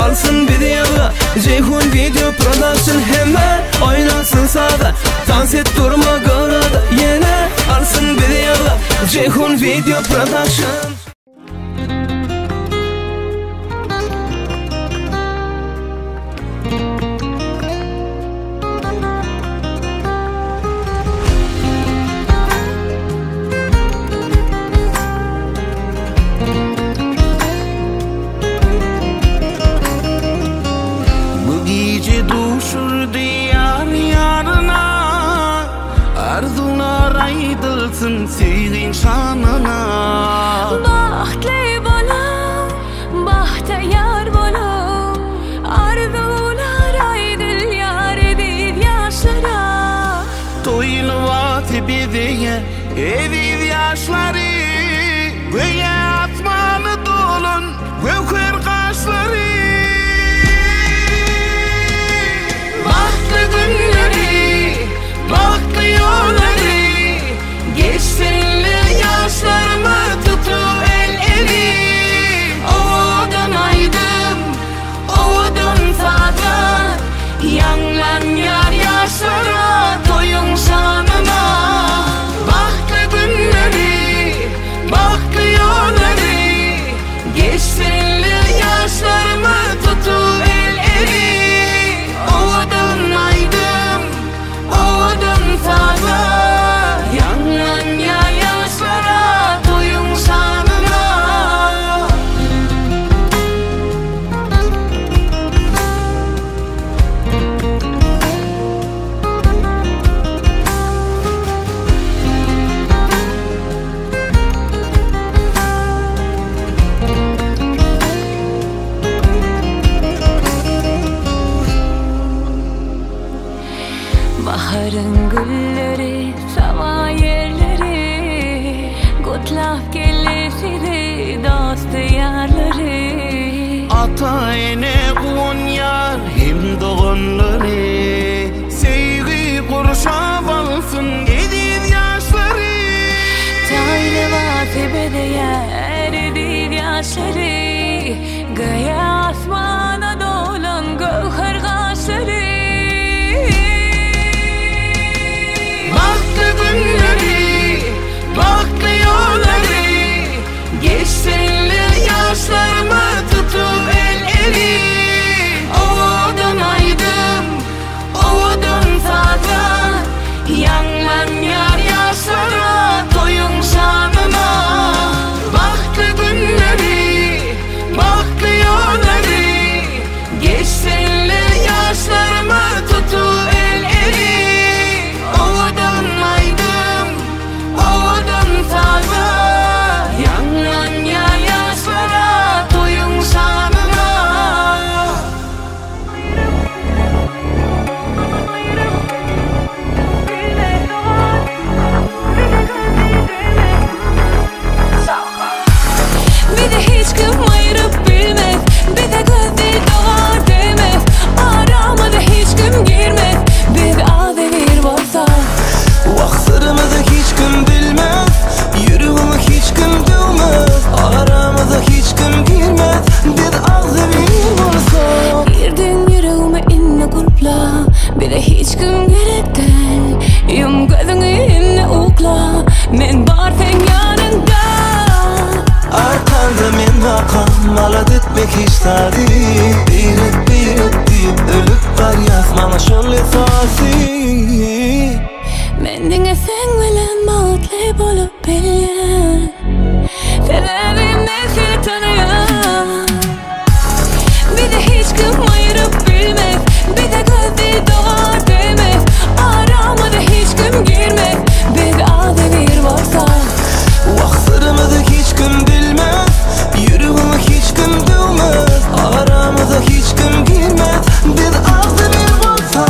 alsın videoga. Ceyhun Video Production hemen oynasın sağda. Dans et durma garada, yine alsın videoga. Ceyhun Video Production. Sevdiğin şanına Bahtli bolum, bahtiyar bolum, arzular aydıl yar edip yaşlara. Toyunu vatı bidiye edip yaşları, göğe atmalı dolun göker kaşları. Bahtlı günleri, bahtlı yolları, geçsinli yaşlarımı tutu el elim. Ovadan aydım, ovadan sağdan, yanlan yar yaşlara, toyun şanına. Bahtlı günleri, bahtlı yolları, geçsinli yaşlarımı tutu el elim. Ovadan aydım, ovadan sağdan, yanlan yar yaşlara, toyun şanına. Baharın gülleri, sama yerleri, kutlap gelişiri dost yarları. Ata ene kuğun yar hem doğanları, sevgi kurşap alsın edip yaşları. Taylı vatı bedeyer edip yaşları, göğe asmana dolan gövher kaşları. Bahtlı günleri, bahtlı yolları, geçsinli yaşlarımı tutu el elim. Ovadan aydım, ovadan sağdan, yanlan yar yaşlara, toyun şanına. Bahtlı günleri, bahtlı yolları, geçsinli yaşlarımı tutu el elim. Ovadan aydım, ovadan sağdan, yanlan yar yaşlara, toyun şanına. Bir de hiç kim ayırıp bilmez, bir de gözü doğar demez, arama da hiç kim girmez, bir ağ devir olsa. Vaxtlarımızı hiç kim bilmez, yüreğimi hiç kim dövmez, aramıza hiç kim girmez, bir ağzı bir olsa. Girdin yüreğime inne kulpla, bir de hiç kim gerek değil. Yum gözünü inne ukla, men bar sen yanında. Arkanda men vakam, malat etmek istadi. Bir deyip ölüp var yazmana şöyle fasi. Mendinge sen bilen mutlu bolup bilyen, sebebim ne seni tanıyan. Bir de hiç kim ayırıp bilmez, bir de gözü doğar demez, arama da hiç kim girmez, bir ağ devir varsa. Vaxtlarımızı hiç kim bilmez, yüreğimi hiç kim dövmez, aramıza hiç kim girmez, bir ağzı bir olsa.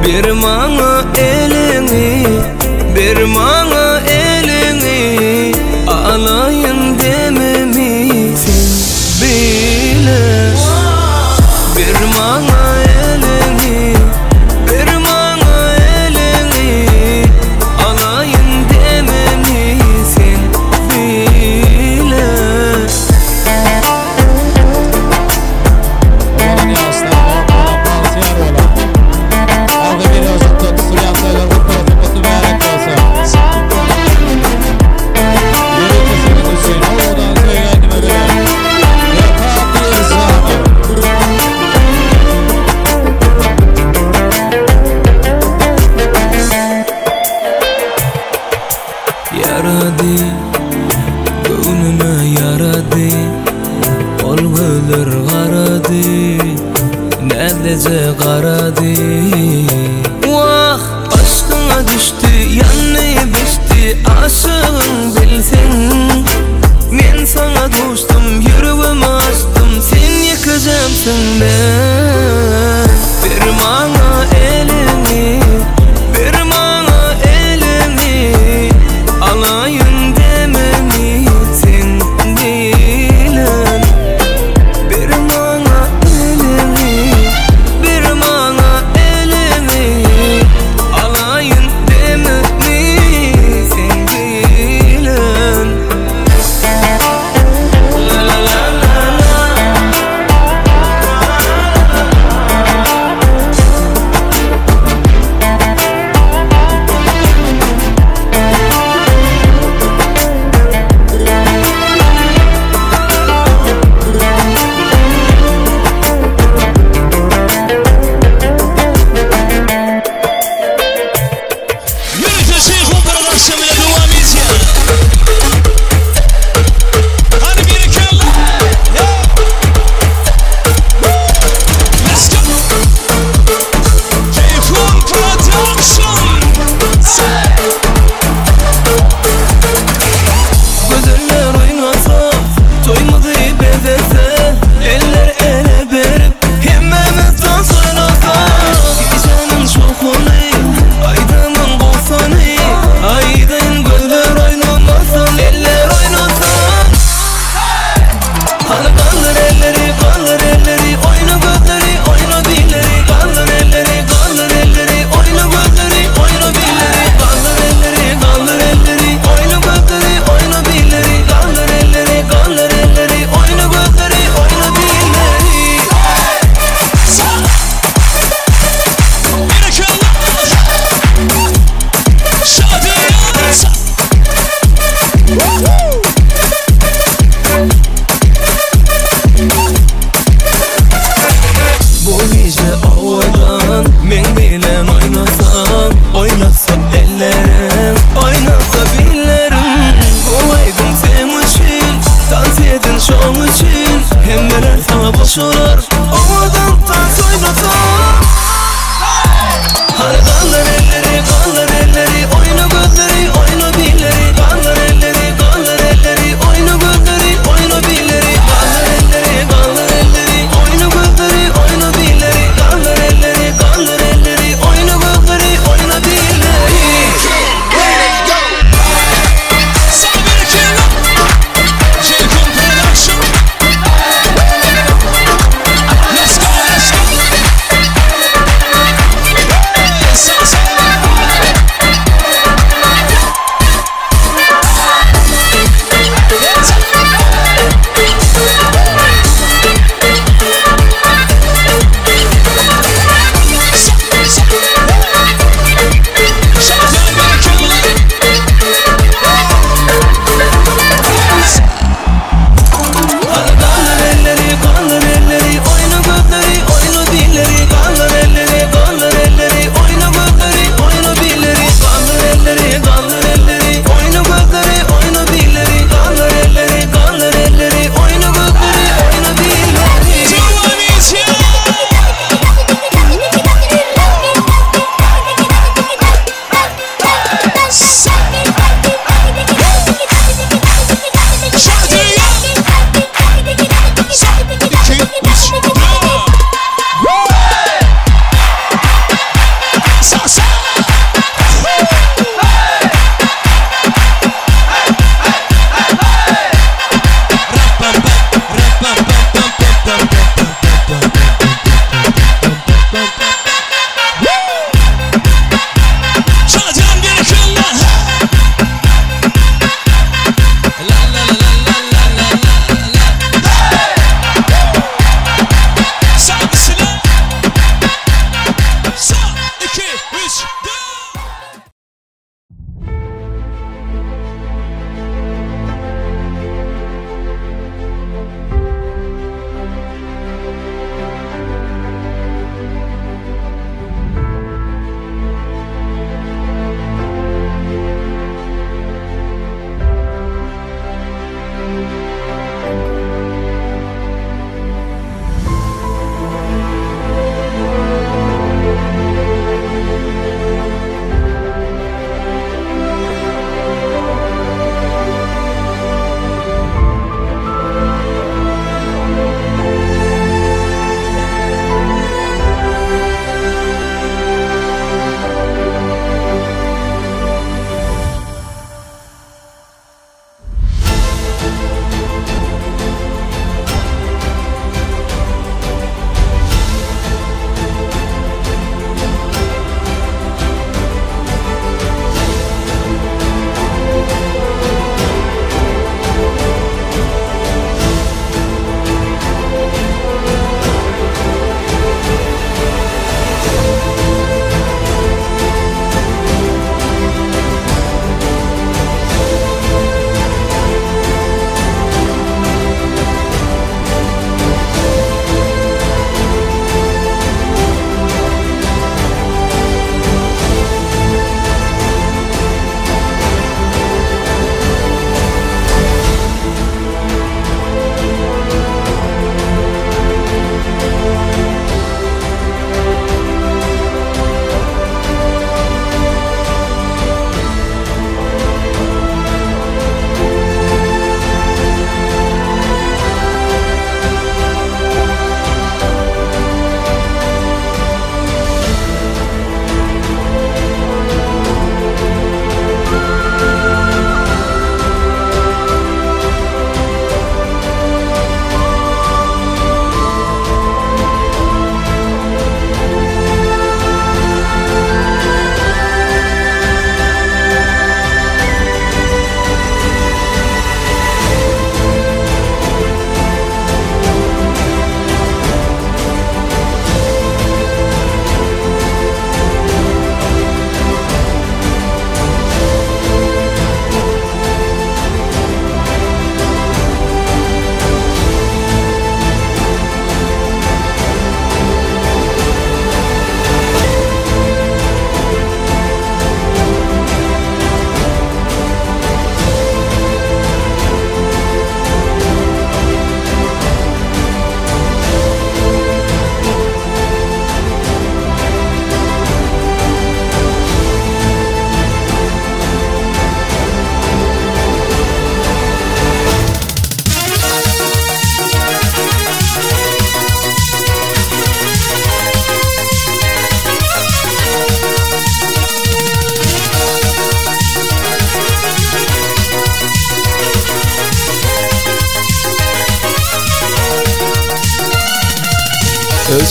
Bir mana elini, bir mana elini alayın dememi sen bile. Bir mana elini, bir mana elini alayın dememi sen bile. Yaradı, gönlüme yaradı, olgular karadı, neredece karadı. Vah, aşkına düştü, yanına biçti, aşığın bilsin. Men sana dostum, yüreğimi açtım, sen yıkacaksın ben. Bir mana elini, bir mana elini alayın dememi sen bilen. Bir mana elini, bir mana elini alayın dememi sen bilen. La la la la la. Şolar ovadan tas oynatan. Hani kaldır elleri, kaldır elleri, oyna gözleri, oyna dilleri. Kaldır elleri, kaldır elleri, oyna gözleri, oyna dilleri. Kaldır elleri, kaldır elleri, oyna gözleri, oyna dilleri. Kaldır elleri, kaldır elleri, oyna gözleri, oyna dilleri.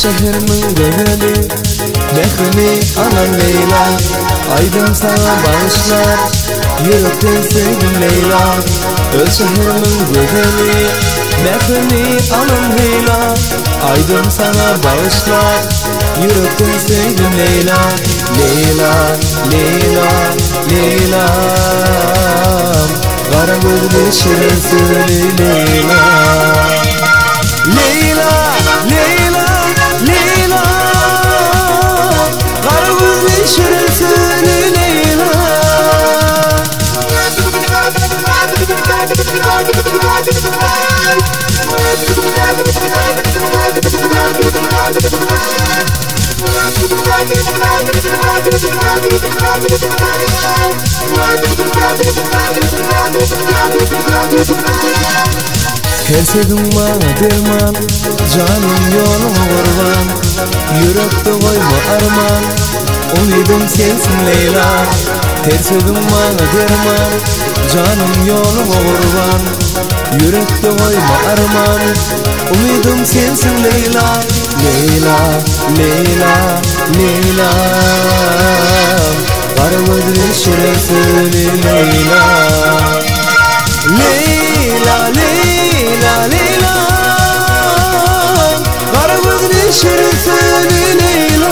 şehrimin gözeli Mehrini alan Leyla Aydın sana bağışlar Yürekten sevdim Leyla Öz şehrimin gözeli Mehrini alan Leyla Aydın sana bağışlar Yürekten sevdim Leyla Leyla, Leyla, Leyla Kara gözlü şirin söyle Leyla Leyla, Leyla, Leyla Kara gözlü şirin söyle Leyla Her sevdim bana derman Canım yolum kurban Yürekte koyma arman Umidim sensin Leyla Her sevdim bana derman Canım yolum kurban Yürekte koyma arman Umidim sensin Leyla Leyla, Leyla, Leyla Kara gözlü şirin söyle Leyla Leyla, Leyla, Leyla Kara gözlü şirin söyle Leyla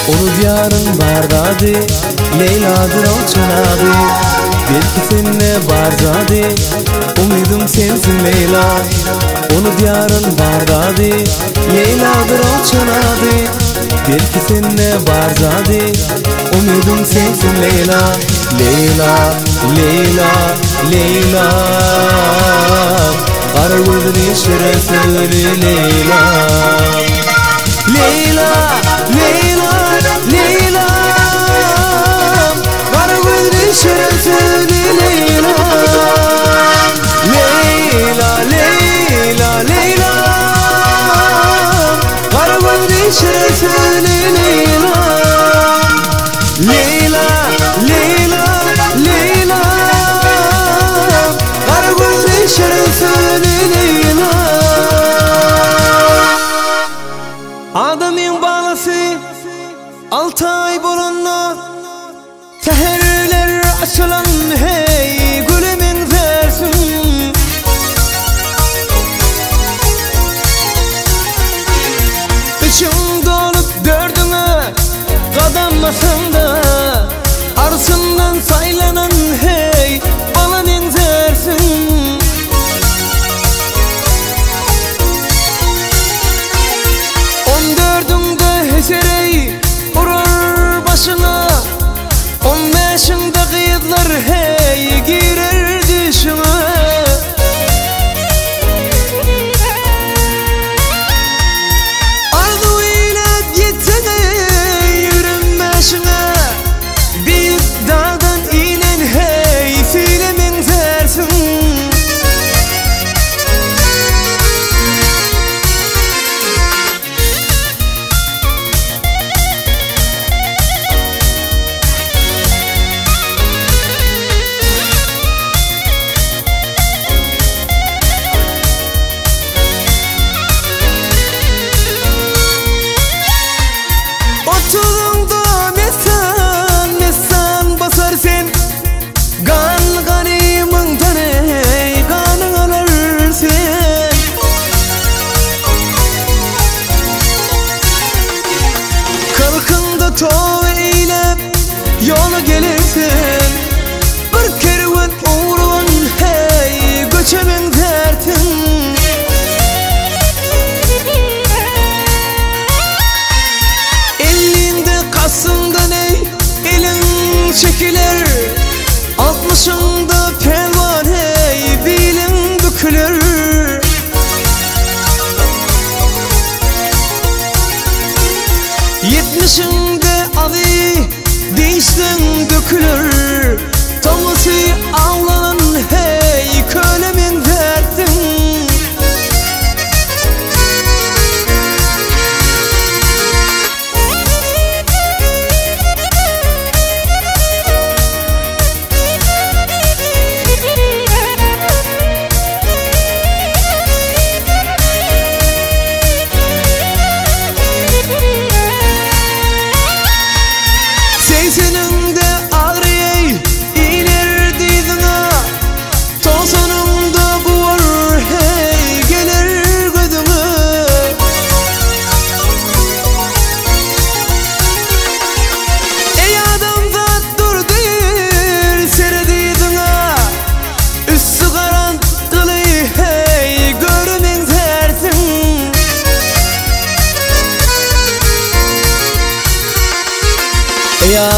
Onu diyarın bardadi Leyla'dır o çanadı Belki seninle barzadi Umidim sensin Leyla Onu diyarın bardadi Leyla'dır o çanadı Belki seninle barzadi Umidim sensin Leyla Leyla, Leyla, Leyla Kara gözlü şirin söyle Leyla Leyla, Leyla, Leyla Kara gözlü şirin söyle Leyla Leyla, Leyla, Leyla Kara gözlü şirin söyle Leyla Leyla, Leyla, Leyla Kara gözlü şirin söyle Leyla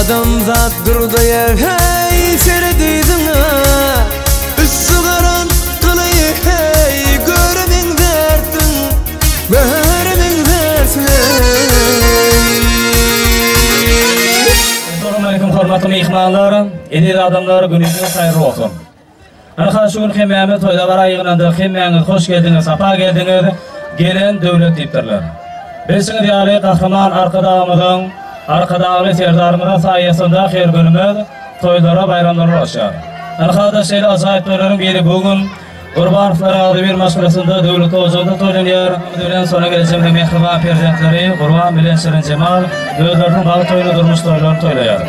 adam zat durdu ya hey serdiğine üstü karan kılayı hey görmeyin dertin Assalamu alaykum hormatly mehmonlar, edil adamlar günüňiz hayırlı bolsun. Ana şu gün hemmäme toyda bara ýygnanda hemmäňiz hoş geldiňiz, sapa geldiňiz. Gelen döwlet diýipdirler. Beşiňiz ýaly gahrman arkadağymyzyň, arkadagy serdarymyzyň saýasynda her günümiz toylara bayramlara başlar. Ana da şeýle ajaýyp toylaryň biri bugün Qurbanlar adı bir maşgulesinde döwlet ozunda toylanýar. Döwletden sonra geleceğim mehriban prezidentleri Qurban bilen Şirin Cemal özleriniň bagy toyuna durmuş toylaryny toylaýar.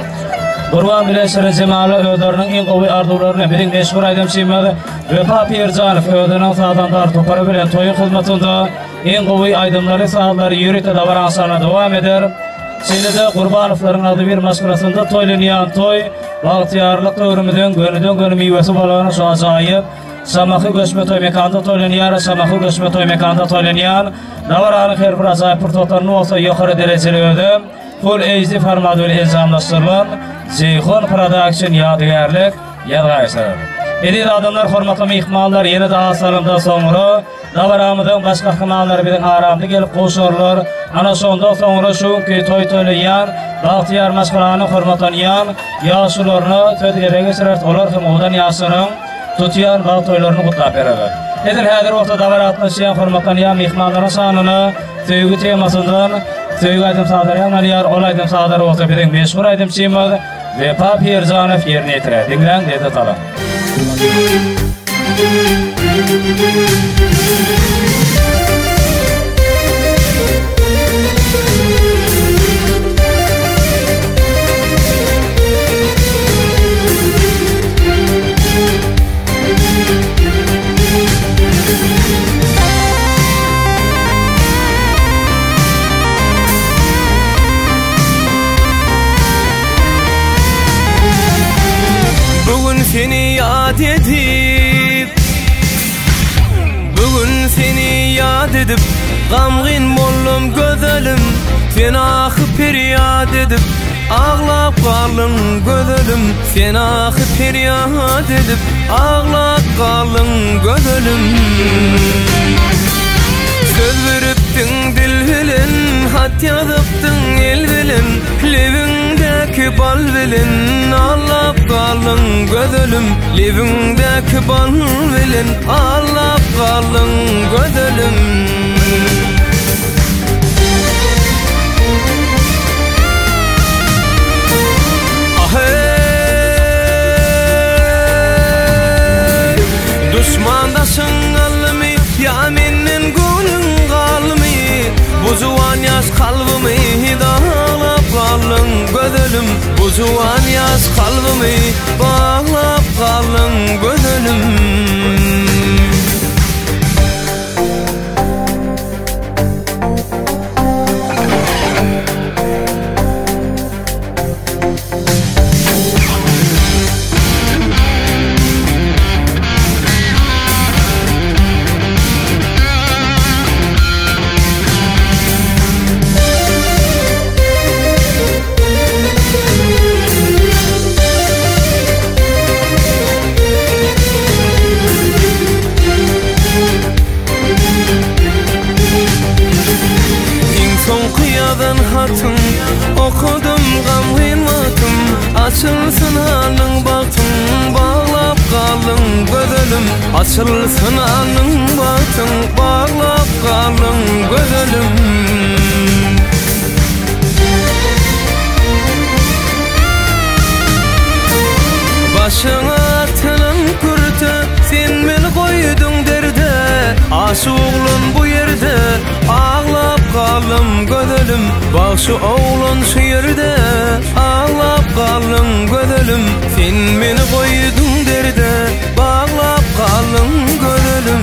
Qurban bilen Şirin Cemal özleriniň iň gowy arzuwlaryny biriň meşhur aýdam şeýmeli Vefa Pierjanow özleriniň saadandar topary bilen toyun hyzmatynda iň gowy aýdamlary sahatlary ýürüte dabaran sana dowam eder. Şeýle Qurbanowlaryň adı bir maşgulesinde toylanýan toy bagtyarlyk öwrümden gönüden gönü miwesi bolan şu ajaýyp Samahy göçme toy mekanda toylanýar, samahy göçme toy mekanda toylanýar. Dawarany her bir ajaýyp bir totarny bolsa ýokary derejelerde full HD format bilen ilzamlaşdyrylan Zeyhon Production ýadygarlyk ýazgaýsy. Edil adamlar hormatly mehmanlar ýene daha salymdan soňra dawaramyzyň başga hymanlary bilen aramda gelip goşarlar. Ana şonda soňra şu toy toylaýan, bagtyar maşgalany hormatlanýan ýaşularyny tödgere geçirer, olar hem odan ýaşynyň tutýan bağ toylaryny gutlap bererler. Edil häzir wagtda dawaratlaşýan hormatlanýan mehmanlaryň sanyny söýgü temasyndan söýgü aýdym sadaryan alýar, ol aýdym sadar bolsa biriň meşhur aýdym şeýmeli Vefa Pierjanow ýerine ýetirer. Diňlen dedi talam. Seni yad edip Bugün seni yad edip Gamgin bollum gözelim Sen ahı peryad edip Ağlap kalın gözelim Sen ahı peryad edip Ağlap kalın gözelim Söz veriptin dil bilen Hat yazıptın el bilen Levindeki bal bilen Ağlap kalın gözelim Levindeki bal bilen Ağlap kalın gözelim Ahey Düşmandaşın almy ya menden gönlüm galmy Bu juwan ýaş kalbymy dağlap kalın gözelim Bu juwan ýaş kalbymy bağlap kalın gözelim hatım okudum gamgynmatym açılsın alın baktım bağlap kalın gözelim açılsın alın baktım bağlap kalın gözelim başına atılan kurtu sen beni koydun derde aşuğlun bu yerde ağlap kalım gözelim bak şu oğlun şu yerde ağlap kalım gözelim sen beni koydun derde bağlap kalım gözelim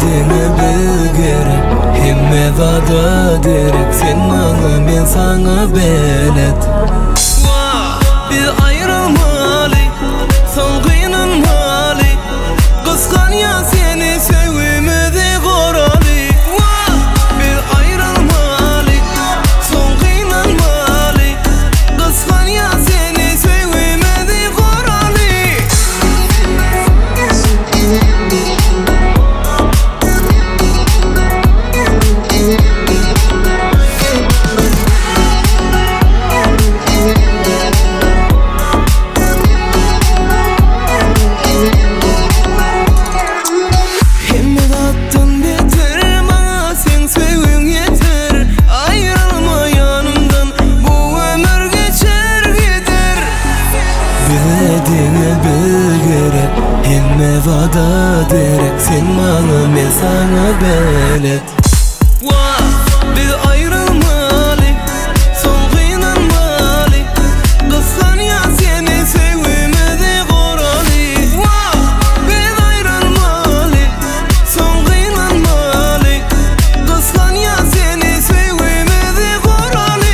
Dine bilger himme vada derek sen maňa men saňa Dilediğine bilgere Hemme vada derek Sen bana men sana belet Biz ayrılmalı Solğuyla mali Kıskan ya seni sevmedi koralı Biz ayrılmalı Solğuyla mali Kıskan ya seni sevmedi koralı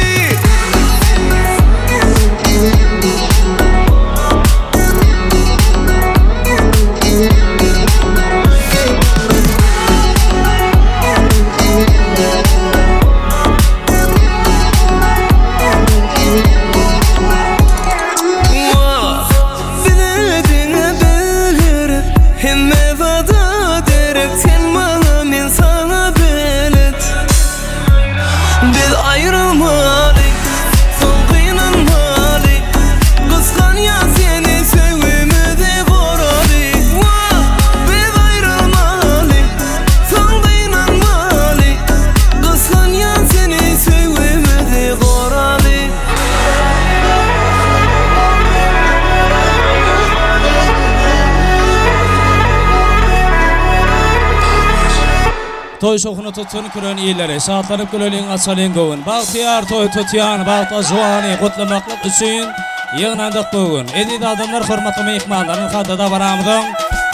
Toy şoğunu tutun kürön iyileri, saatlanıp gülölün asalın govun. Bahtiyar toy tutuyan, bahta juani, kutlamaklık için yığınandık bugün. Edid adamlar hürmetli mehmanların hadıda varamıdın.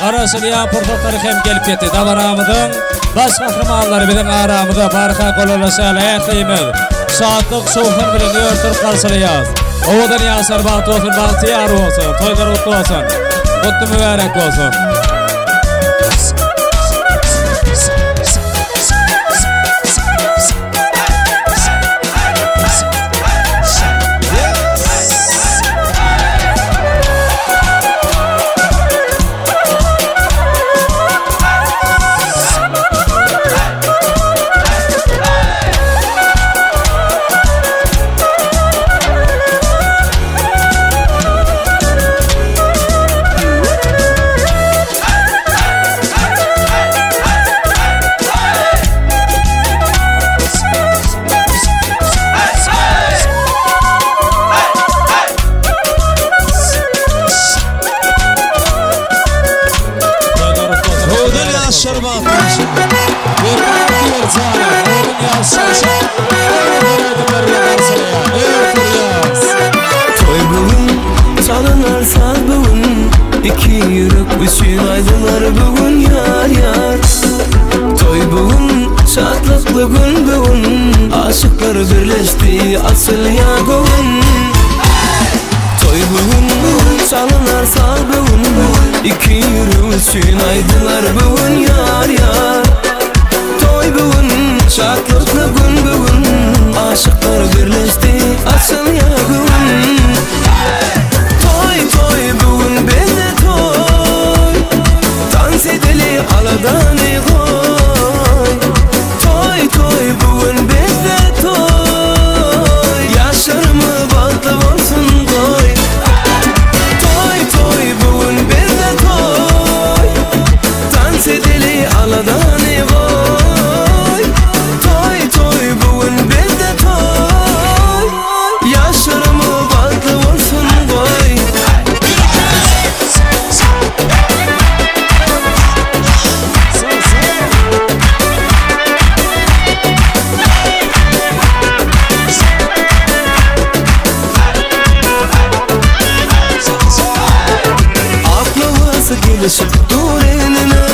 Arasılıya portatları hem gelip yetti da varamıdın. Baş kahramanları bilin aramıda barka kolorasıyla ekliyimiz. Saatlık soğukun biliniyor Türk karşılayaz. Oğudan yasar bahtı olsun, bahtiyar olsun, toylar mutlu olsun. Kutlu mübarek olsun. Toy bugün çalınar saz bugün İki yürek üçün aydılar bugün yar yar Toy bugün şatlıklı gün bugün Aşıklar birleşti asıl ya bugün Toy bugün çalınar saz bugün İki yürek üçün aydılar bugün yar yar Toy bugün şatlıklı gün bugün Aşıklar birleşti asıl ya bugün Toy toy bugün bende toy Dans edeli aladan koy Toy toy bugün bende toy Yaşlarımı balda olsun koy Toy toy bugün bende toy Dans edeli aladan koy Toy toy bugün bende toy Yaşlarımı balda olsun koy Aklıvası gelişip dur eline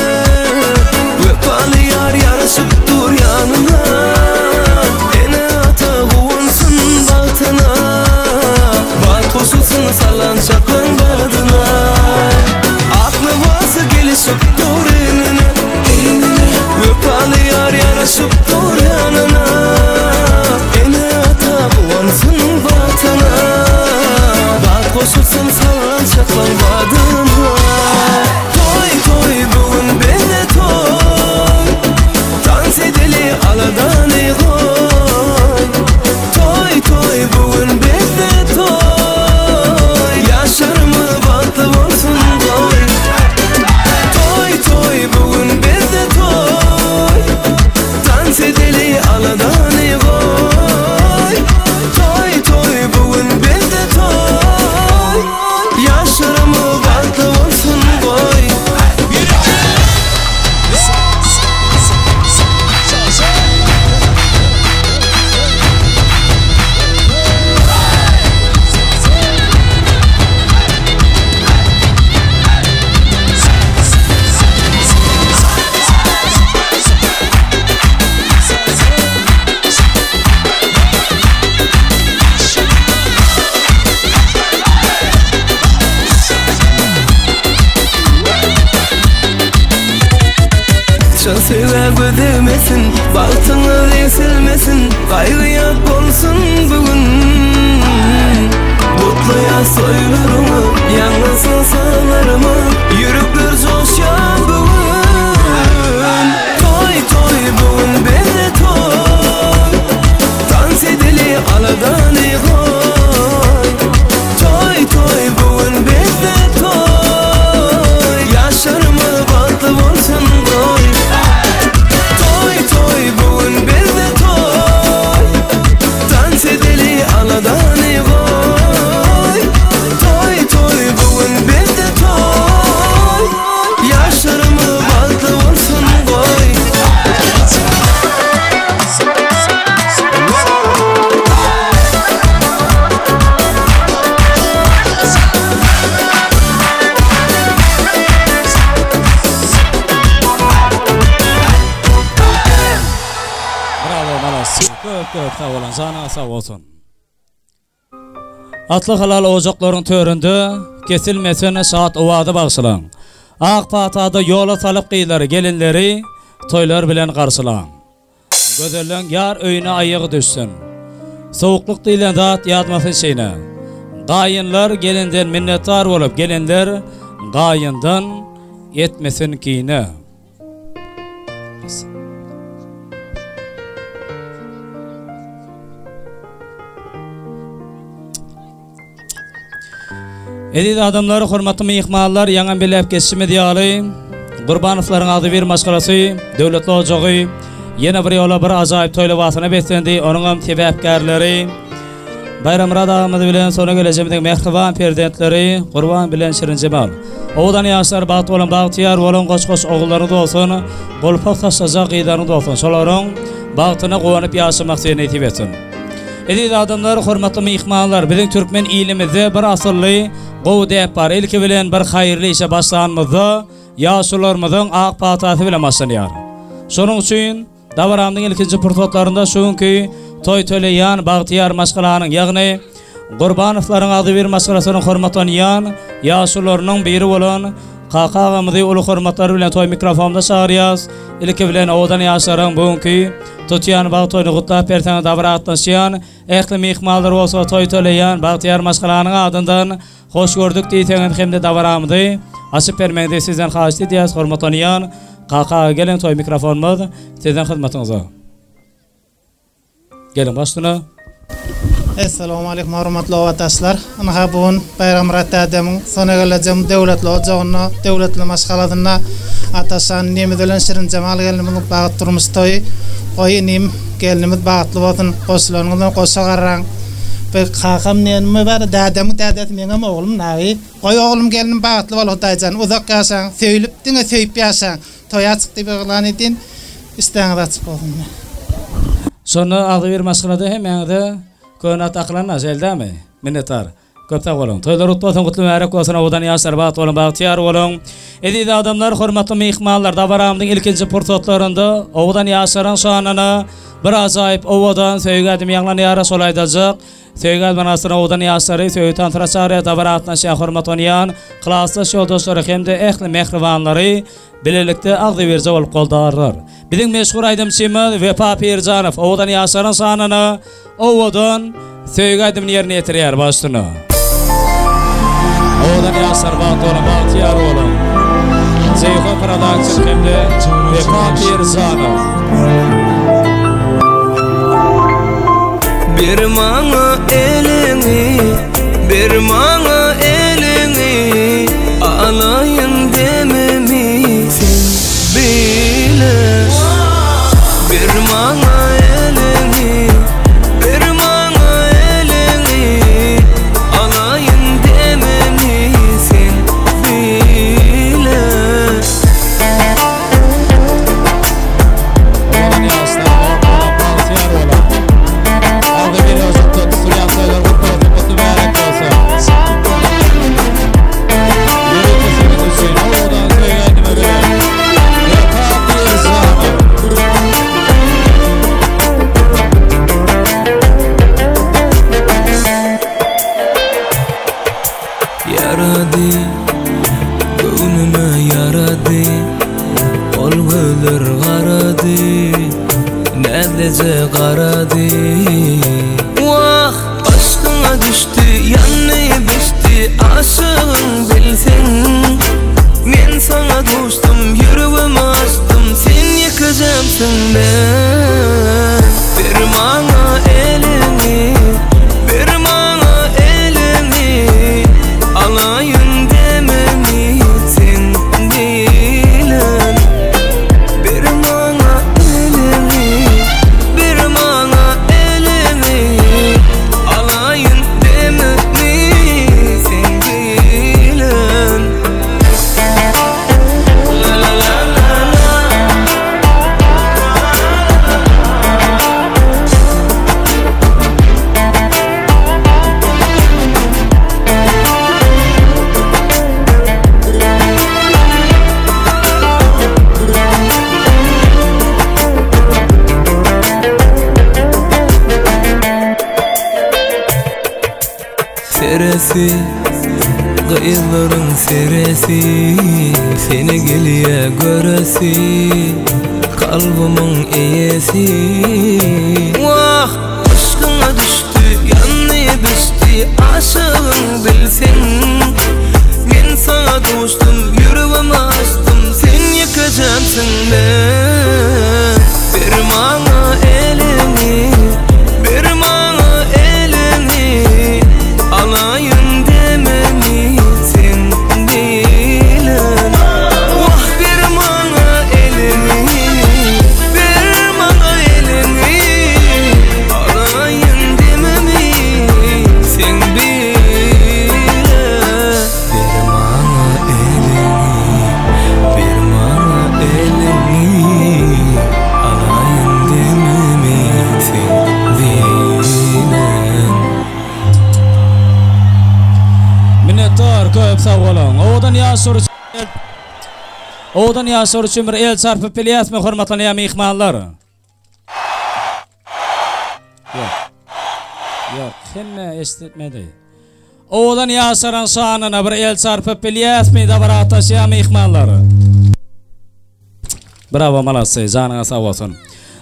Vefalı yar yarışıp dur yanına Ene ata kuvunsun bahtına Bat koşulsun salan çaklan badına Aklıvası gelişip dur eline Vefalı yar yarışıp dur yanına Ene ata kuvunsun bahtına Bat koşulsun salan çaklan badına Toy Söyle gödemesin, baktığını eksilmesin, kaygıya bolsun bugün. Mutluya soylurumu, yalnızın sanarımı, yürükler coşan bugün. Toy toy bugün bende toy, dans edili aladan koy. Toy toy bugün bende toy, yaşlarımı batlı bolsun koy. Toy toy bugün bende toy, dans edili aladan koy. Toy toy bugün bende toy, yaşlarımı batlı bolsun koy. Köp sağ olun, sana sağ olsun. Atlı halal ocakların töründe kesilmesine saat ovadı bağışılan. Ak patada yola salıp kıyıları gelinleri toylar bilen karşılan. Gödürlen yar öyüne ayağı düşsün. Soğukluk dilen zat yadmasın şeyine. Gayınlar gelinden minnettar olup gelinler gayından etmesin kine. Edid adamları hurmatlı mihmallar yanan bilep geçişimi diyalı Qurbanovların adı bir maşgalası devletli ocağı yine bir yola bir acayip toylavasına beslendi onun tebepkarları Bayram Radağımızı bilen sonra geleceğimizin mehriban perdentleri Qurban bilen Şirin Cemal Oğudan yaşlar bağıt olan bağıtiyar olan koç oğulları da olsun Golpak taşlayacak iyilerini da olsun Şoların bağıtına kovanıp yaşamak seni etip etsin Edid adamları hurmatlı mihmallar bizim Türkmen ilimizde bir asırlı Qow deyip var, ilki bilen bir hayırlı işe başlanmızda yaşlılarımızın ak patası bilen başlanıyor. Şunun için Davaramdın ilkinci pırtotlarında şunki toy töleyen Bağtiyar maşgalanın yani Qurbanovların adı bir maşgalasının hurmatlanayan yaşlılarının biri olan Qaqağımızı ulu hurmatları bilen toy mikrofonda çağırıyaz. İlki bilen oğudan yaşların bugünkü Tutiyan bağ toyunu qutlap bertene davra atlaşıyan ehli mihmallar olsa toy töleyen Bağtiyar maşgalanın adından hoş gördük deyten hemde davaramızı açıp vermekte sizden xahiş ediyoruz hurmatlanayan Qaqağa gelin toy mikrofonumuz sizden hizmetinize. Gelin başına. Assalamu alaykum hurmatly vatandaşlar. Ana bugün Bayram Radağımın sona geleceğim devletli ocağına, devletli maşgaladyna ataşan Nemedilen Şirin Cemal gelinimiz bağıt turmuş toy. Koy nim gelinimiz bağıtlı bolsun, qoşularınızdan qoşa qarran. Ve qaqam nenime bar dadamı dadat meňem oğlum nawi. Koy oğlum gelinim bağıtlı bol Hudayjan uzak ýaşaň, söýülip diňe söýüp ýaşaň. Toya çykdy beglan edin. İsteňiz açyk bolsun. Sonra adı bir maşgalada hemeňde Könat aklanna jeldami minnettar köpte bolun toylar utmasın kutlu merak olsun odan yaşlar bağıt olun bağıtiyar olun edid adamlar hurmatly mihmallar Davaramdın ilkinci pırtotlarında odan yaşların şanına bir acayip ovadan söýgädim ýanglan ýara solaydajak söýgäd manasına odan yaşları söýtan traçary Davaratna şäh hurmatlanayan klasda şoldaşlary hemde ehli mehribanlary bilelikde agdy bir jawal goldarlar bizim meşhur aýdymçymyz Vefa Pirjanow odan yaşların şanına ovadan söýgädim ýerine ýetirýär başlyny odan yaşlar bağıt olun bağıtiyar olun Zeyho Production hemde Vefa Pirjanow Bir maňa elini, bir maňa elini alayın dememi sen bile. Bir maňa elini, bir maňa elini alayın dememi sen bile. odan yaşlar bağıtiyar olun Aldı bir özüttü tutuyan toylar kutlu merak olsun Yürütü senin için oğudan söýgädime göre Vefa Pirjanow Yaradı, gönlüme yaradı Olgular garadı Nedece garadı Vah aşkına düştü yanı bişti aşığın bilsin Men sana dostum yüreğimi açtım sen yıkacaksın ben Bir bana elini Bir bana elini alayın dememi sen bilen Bir bana elini Bir bana elini alayın dememi sen bilen La la la la la Seresi Gıyların seresi Seni geliye göresi Kalbimin iyesi Vah aşkına düştü yanı bişti aşığın bilsin Men sana dostum yüreğimi açtım sen yıkacaksın ben Bir bana elini Bir bana elini alayın dememi sen bilen Vah bir bana elini Bir bana elini alayın dememi sen bilen Bir bana elini Bir bana elini alayın dememi sen bilen Minnettar köp sağ olun. Odan yaşor üçün bir el çarpıp bilyatmi hurmatlanan mehmanlar. Yok, hemme estetmedi. Odan yaşaran şanına bir el çarpıp bilyatmi davara taşıyan mehmanlar. Bravo malası, canına sağ olsun.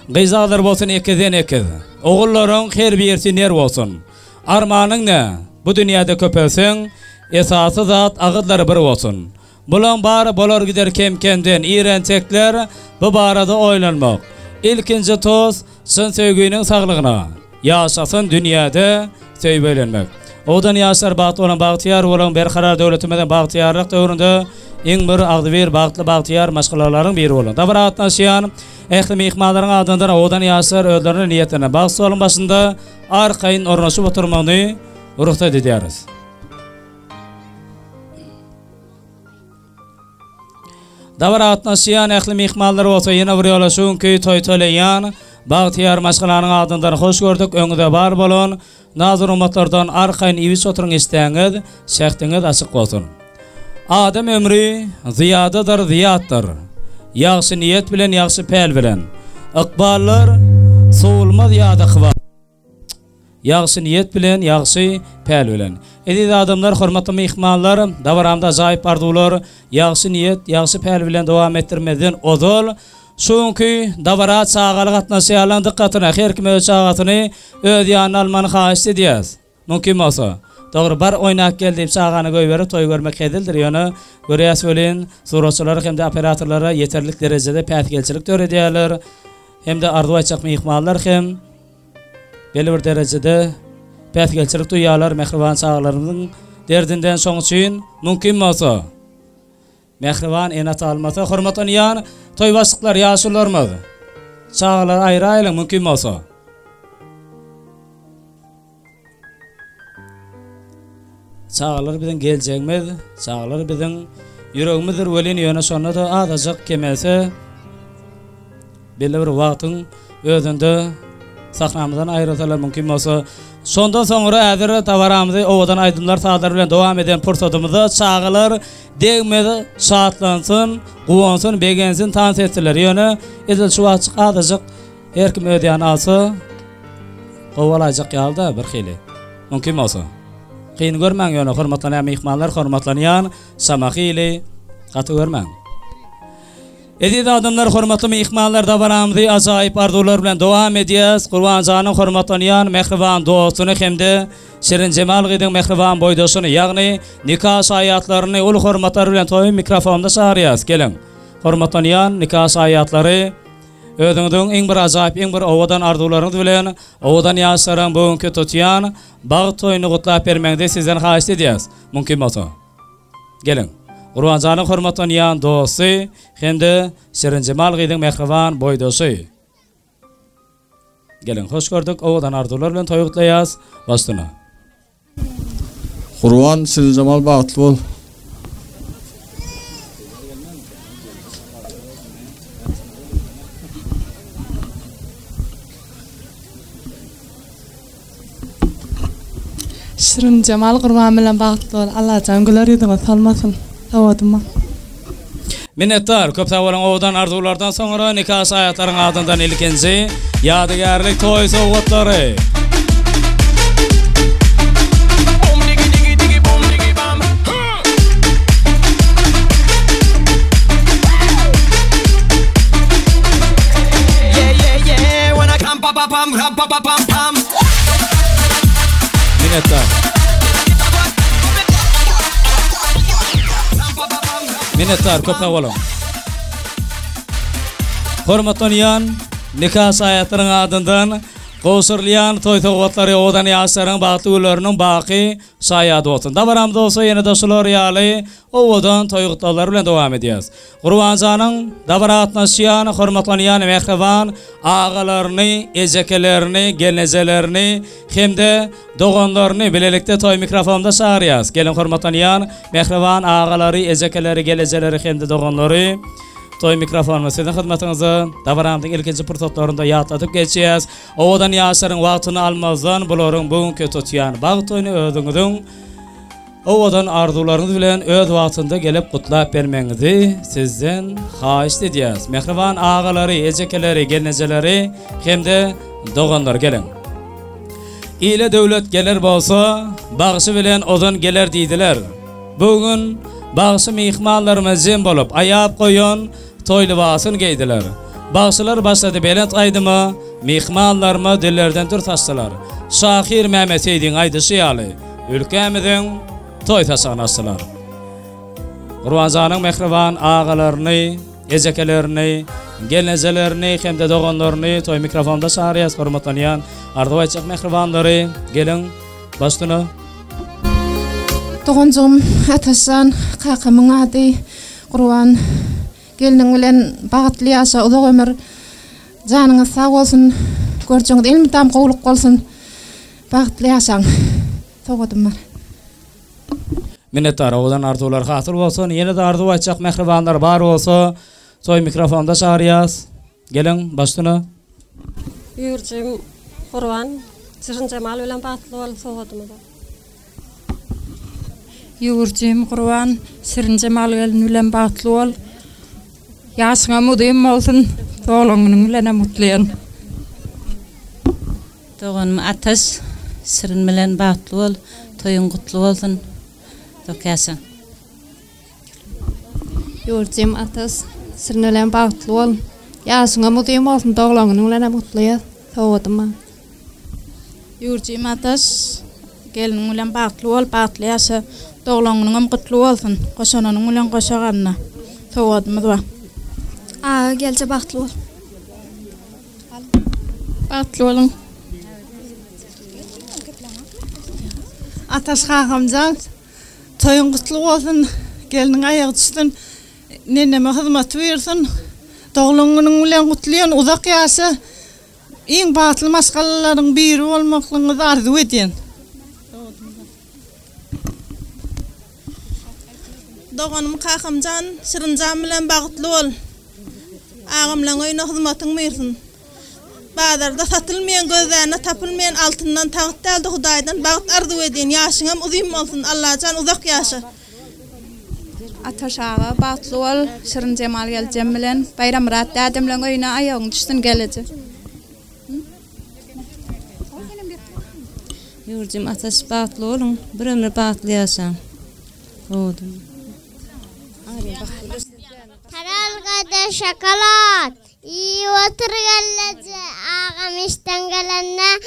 Gıyzalar olsun ekiden ekid. Oğulların her bir yertiner olsun. Armanın ne? Bu dünyada köpelsin, esası zat ağıdları bir olsun. Bulan bari bolar gider kemkenden iğrentekler bu barada oylanmak. İlkinci toz sın söygüyünün sağlığına. Yaşasın dünyada söybelenmek. Odan yaşar bağıtlı olan bağıtıyar olan berkarar devletimizden bağıtıyarlık dövründe en bir ağdıver bağıtlı bağıtıyar maşgulaların biri olun. Dabara atnaşıyan ehli mihmanların adından odan yaşar öldürünün niyetine bağısı olun başında arkayın ornaşıp oturmanı ruhta ediyoruz. Davara atnaşıyan ehli mihmanlar olsa yine vuruyorlaşın köy toytolayan bağıtıyar maşgalanın adından hoş gördük öngüde bar bolun nazır ummatlardan arkayın ivis oturun isteğiniz şehtiniz açık olsun. Adam ömrü ziyadadır ziyattır. Yaxşı niyet bilen yaxşı pel bilen ıqballar soğulmaz yada kıva. Yaxşı niyet bilen yaxşı pel bilen. Edid adamlar hurmatlı mehmanlar davaramda zayıf bardular yaxşı niyet yaxşı pel bilen devam ettirmeden odol. Çünkü davarat sağalık atnaşıyalan dikkatine her kim öz sağatını öz yanına almanı xahiş ediyoruz. Mümkün olsa. Doğru bar oynak geldim sağanı göverip toy görmek edildir. Yani görüya söyleyin soruçuları hem de operatörlere yeterlik derecede pətgelçilik törediyorlar. Hem de arzu açacak mehmanlar hem belli bir derecede pətgelçilik duyarlar mehriban sağlarının derdinden soň için mümkün olsa. Mehriban enat almasa hurmatan yan toy basıklar yaşırlar mı? Sağlar ayrı ayrı mümkün olsa. Sağlar bizden gelecekmiz, sağlar bizden yüreğimizdir velin yöne sonra da adacak kemelse belli bir vaktin özünde sahnamızdan ayrıtalar mümkün olsa. Sondan sonra ədir tavaramızı ovadan aydınlar sağlar bilen devam eden fırsatımızda sağlar degmede saatlansın, kuvansın, begensin, tans ettiler. Yöne edil şu açık adacak her kim ödeyen alsa kovalayacak yalda bir xili. Mümkün olsa. Qiyin görmän ýöne hormatlanan mehmanlar hormatlanýan samahyly gaty görmän. Edid adamlar, hormatly mehmanlar da baramdy, ajaýyp arzular bilen dowam edýäs. Gurbanjanyň hormatlanyň mehriban dostuny hemde Şirin Cemal gydyň mehriban boýdoşuny, ýagny nikah şaýatlaryny ul hormatlar bilen toý mikrofonda çağırýas. Gelin. Hormatlanyň nikah şaýatlary özüňiň iň bir ajaýyp, iň bir owadan arzularyňyz bilen owadan ýaşaran bugünkü tutýan bagy toýuny gutlap bermeňde sizden haýyş edýäs. Mümkin bolsa. Gelin. Gurbanjanyň hormatlanyň dosty hemde Şirin Cemal gydyň mehriban boýdoşy. Gelin, hoş gördük. Owadan arzular bilen toý gutlaýas. Başdyna. Qurban Şirin Cemal bagtly bol. Şirin Cemal Qurban bilen bagtly bol. Allah can güler ýüzüňe salmasyn. Tawadyma. Minnettar, köp sağ bolun. Owadan arzulardan soňra nikah şaýatlaryň adyndan ilkinji ýadygärlik toý sowgatlary. Minnettar. Minnettar, köp sağ bolun. Hormatlanyň nikah şaýatlaryň adyndan goşurlayan toý sowgatlary owadan ýaşaran bagtly ölerini baky şaýat bolsun. Da baramda bolsa ýene de şular ýaly owadan toý gutlalar bilen dowam edýäs. Gurbanjanyň dabaratnaşýan hormatlanýan mehriban agalaryny, ejekelerini, gelnezelerini hemde doganlaryny bilelikde toý mikrofonda çağırýas. Gelin hormatlanýan mehriban agalary, ejekeleri, gelezeleri hemde doganlary toy mikrofonu sizin hizmetinizde dabaramdyň ilkinji pursatlarynda ýatlatyp geçýäs. Owadan ýaşaryň wagtyny almazdan bularyň bugünkü tutýan bag toýuny özüňiziň owadan arzularyňyz bilen öz wagtynda gelip gutlap bermeňizi sizden haýyş edýäs. Mehriban agalary, ejekeleri, gelnejeleri hemde doganlar gelin. Ile döwlet geler bolsa, bagşy bilen ozan geler diýdiler. Bugün bagşy mehmanlarymyz jem bolup aýap goýan toý libasyny giydiler. Bagşylar başlady belet aýdymy, mehmanlarmy dillerden tür taşdylar. Şahir Mehmet Eýdiň aýdyşy ýaly ülkemiziň toý taşagyny açdylar. Gurbanjanyň mehriban agalaryny, ejekelerini, gelnezelerini hemde doganlaryny toý mikrofonda çağırýas. Hormatlanýan arzuwaçak mehribanlary, gelin başdyna. Dogancym atasan kakamyň ady Qurban geliniň bilen bagtly ýaşa uzak ömür janyňyz sag bolsun, görjeňiz ilmi tam gowluk bolsun, bagtly ýaşaň. Tawadym bar. Minnettar, owadan arzular hasyl bolsun, ýene de arzuwaçak mehribanlar bar bolsa, toý mikrofonda çağırýas. Gelin başdyna. Ýurjym Qurban Şirin Cemal bilen bagtly bol tawadym bar. Ýurjym Qurban Şirin Cemal bilen bagtly bol. Ýaşyňa mudym bolsun, dogalyňyň bilen mutlaýan. Doganym Atas Şirin bilen bagtly bol, toýuň gutly bolsun. Dokasyn. Ýurjym Atas Şirin bilen bagtly bol. Ýaşyňa mudym bolsun, dogalyňyň bilen mutlaýan. Tawadym bar. Ýurjym Atas geliniň bilen bagtly bol, bagtly ýaşa, dogalyňyň gutly bolsun, goşanyň bilen goşaganna. Tawadym bar. Gelce bagtly bol. Bagtly bolun. Atas hagamjan toýuň gutly bolsun, geliniň aýagy düşsün, neneme hyzmat bersin, dogalyňyň bilen gutlaýan uzak ýaşa, iň bagtly maşgallalaryň biri bolmaklygyny arzu edýän. Doganym hagamjan Şirin Cemal bilen bagtly bol. Ağamlan oyna hyzmatyň bersin. Bazarda satylmayan gözlerine tapılmayan altından tağıt däldi Hudaýdan bagat arzu edýän ýaşyňam uzyn bolsun, Allahjan uzak ýaşa. Ataşaga bagtly bol, Şirin Cemal geljem bilen bayram rahat adam bilen oyna aýagyň düşsün gelece. Ýurjym Atas bagtly bolun, bir ömür bagtly ýaşaň. Taral kadar şokolat. İyi oturgallaca ağam işten gelenine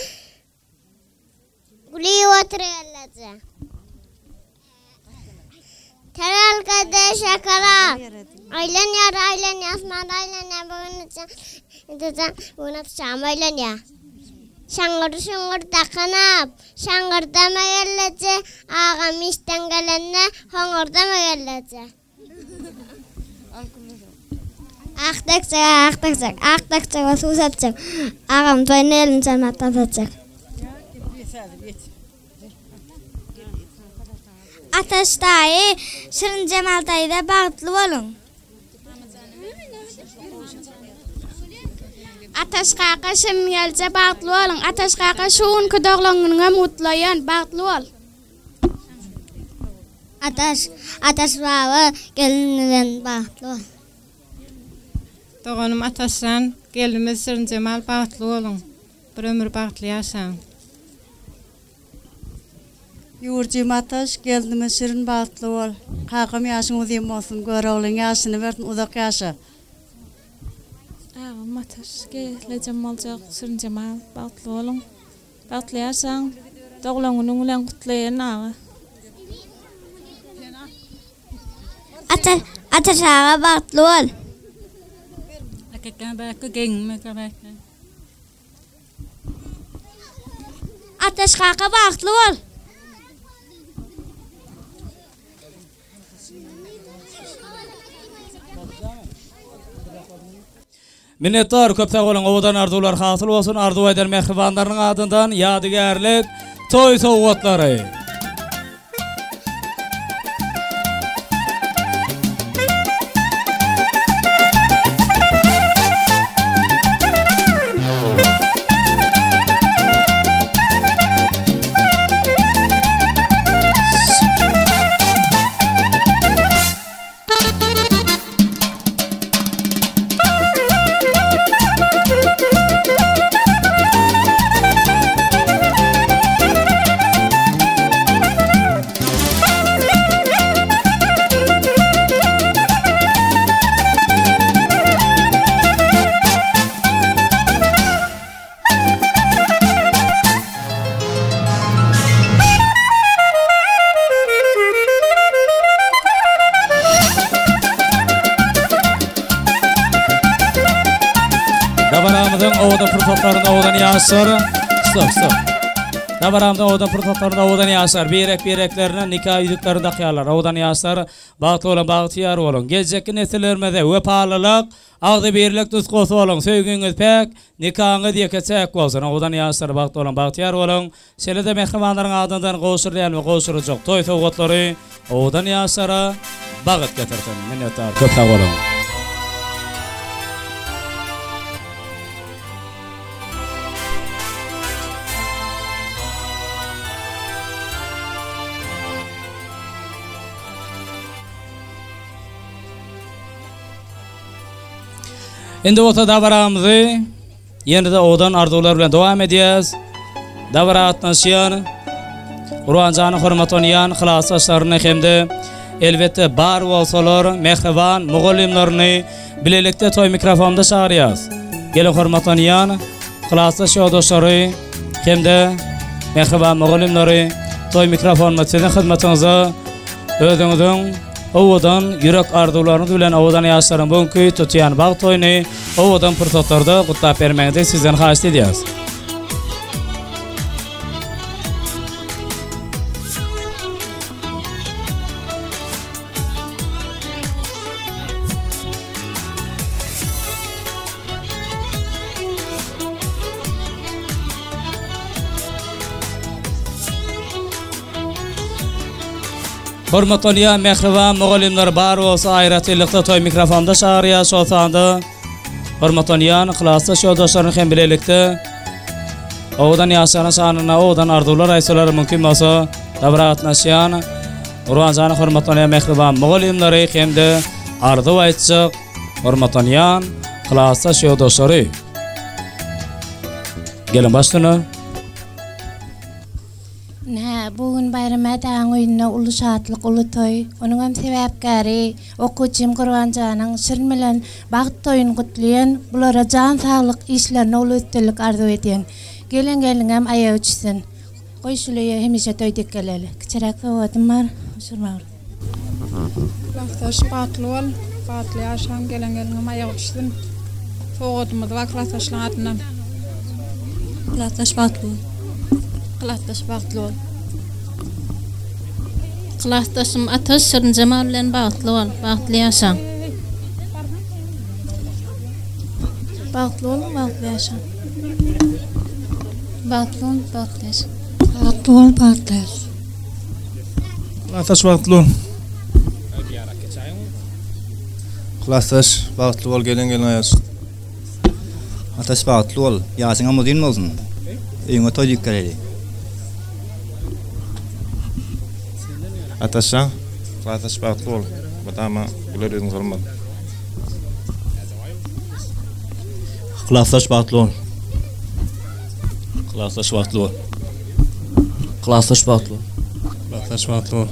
gülüy oturgallaca. Teral kadar şokolat. Aylan asman aylan ya bugün atacağım aylan ya. Şangır takınıp, şangırdama gelece, ağam işten gelenine hoңurdama gelece. Aktakacak ve sus atacak. Ağam toyunu elini çalmaktan satacak. Ataş dayı, Şirin Cemal dayı da bağıtlı olun. Ataş kaka şim gelce bağıtlı olun. Ataş kaka şuun kudoğlanına mutlayan bağıtlı ol. Ataş baba geliniden bağıtlı ol. Doğanım Ataş'tan gelimiz Şirin Cemal bağıtlı olun. Bir ömür bağıtlı yaşayın. Yurcum Ataş gelimiz Şirin bağıtlı ol. Kakam yaşın uzun olsun. Göreğlin yaşını verdin uzak yaşa. Ağam Ataş geleceğim olacak Şirin Cemal bağıtlı olun. Bağıtlı yaşayın. Doğulanının ulan kutlayan ağa. Ataş ağa bağıtlı ol. Ataş kaka bağıtlı ol. Minnettar köpte olan ovadan arzular hasıl olsun. Arzu eder mehribanlarının adından yadigarlik toy soğutları. Ovadan fırsatlarında ovadan yaşar. Stop. Dabaramda ovadan fırsatlarında ovadan yaşar. Bireklerine nikah yüzüklerinde kıyarlar. Ovadan yaşar. Bağıtlı olan bağıtıyar olun. Gelecek nesillerimize vepalılık, ağdı birlik tutkusu olun. Söygünüz pek, nikahınız yekeçek olsun. Ovadan yaşar. Bağıtlı olan bağıtıyar olun. Şöyle mehribanların adından koşurlayan ve koşuracak. Toy soğutları ovadan yaşara bağıt getirsin. Minnettar köpte olun. Endi ota davaramızı yenide odan arzular bilen devam edeceğiz. Davara atnaşıyan, Ruancanı hurmatoniyan, xilaslaşlarını hemde elbette bar olsalar, mehriban, muğullimlerini bilelikte toy mikrofonda çağırıyaz. Gelin hurmatoniyan, xilaslaş yoldaşları hemde mehriban muğullimleri toy mikrofonda sizin hizmetinize özünüzün ovadan yürek arzularını bilen ovadan yaşların bugünkü tutuyan bağ toyunu ovadan fırsatlarda kutlap vermenizi sizden xahiş ediyoruz. Hurmatly mehriban muğullimler bar olsa ayratlıqda toy mikrofonda çağırıya şolsanda hurmatly xilaslaş yoldaşlarını hem bilelikte ovadan yaşanan sanına ovadan arzular aysalar mümkün olsa davra atnaşyan Ruancanı hurmatly mehriban muğullimleri hem de arzu aytacak hurmatly xilaslaş yoldaşları gelin başlığını. Ne bugün bayram atan oyununa ulu şatlık ulu toy. Onun hem sebepkari okuçum Qurban Can'ın şirin bilen bagt toyun kutlayan, bulara can sağlık işlerine ulu öttülük arzu eden. Gelin hem ayağı uçsun. Koyşuluya hemişe toyduk geleli. Küçerek soğudum var. Hoşurmağır. Klastaş Batluol, Batlı yaşam gelin hem ayağı uçsun. Soğudum da klastaşın adından. Klastaş Batluol. Klastaş Batluol. Klastaşım Ataş Şirin Cemal bilen Batluol, Batlı yaşam. Batluol, Batlı yaşam. Batluol, Batlı yaşam. Batluol, Batlı yaşam. Klastaş Batluol. Klastaş Batluol gelin ayas. Ataş Batluol yaşın ama değil mi olsun? Eyüne toyduk geleli. Ataşa, Klastaş Batluol. Batama gülerin sormadı. Klastaş Batluol. Klastaş Batluol. Klastaş Batluol. Klastaş Batluol.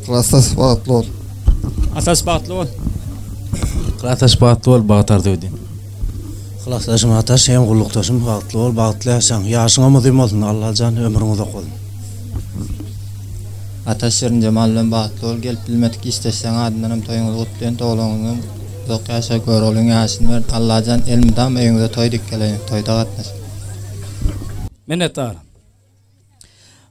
Klastaş Batluol. Ataş Batluol. Klastaş Batluol bağıtar dövdü. Klastaşım Ataş hem kulluktaşım Batluol, Batlı yaşam. Yaşına mı diyeyim olsun, Allah can ömrünü de koyun. Ataş Şirin Cemal bilen Batluol gelip bilmedik istesen adından toyunuzu kutlayan toğlanının yok yaşa görolun yaşını ver. Allah can elmidam evinize toyduk geleni, toyda katmış. Minnettar.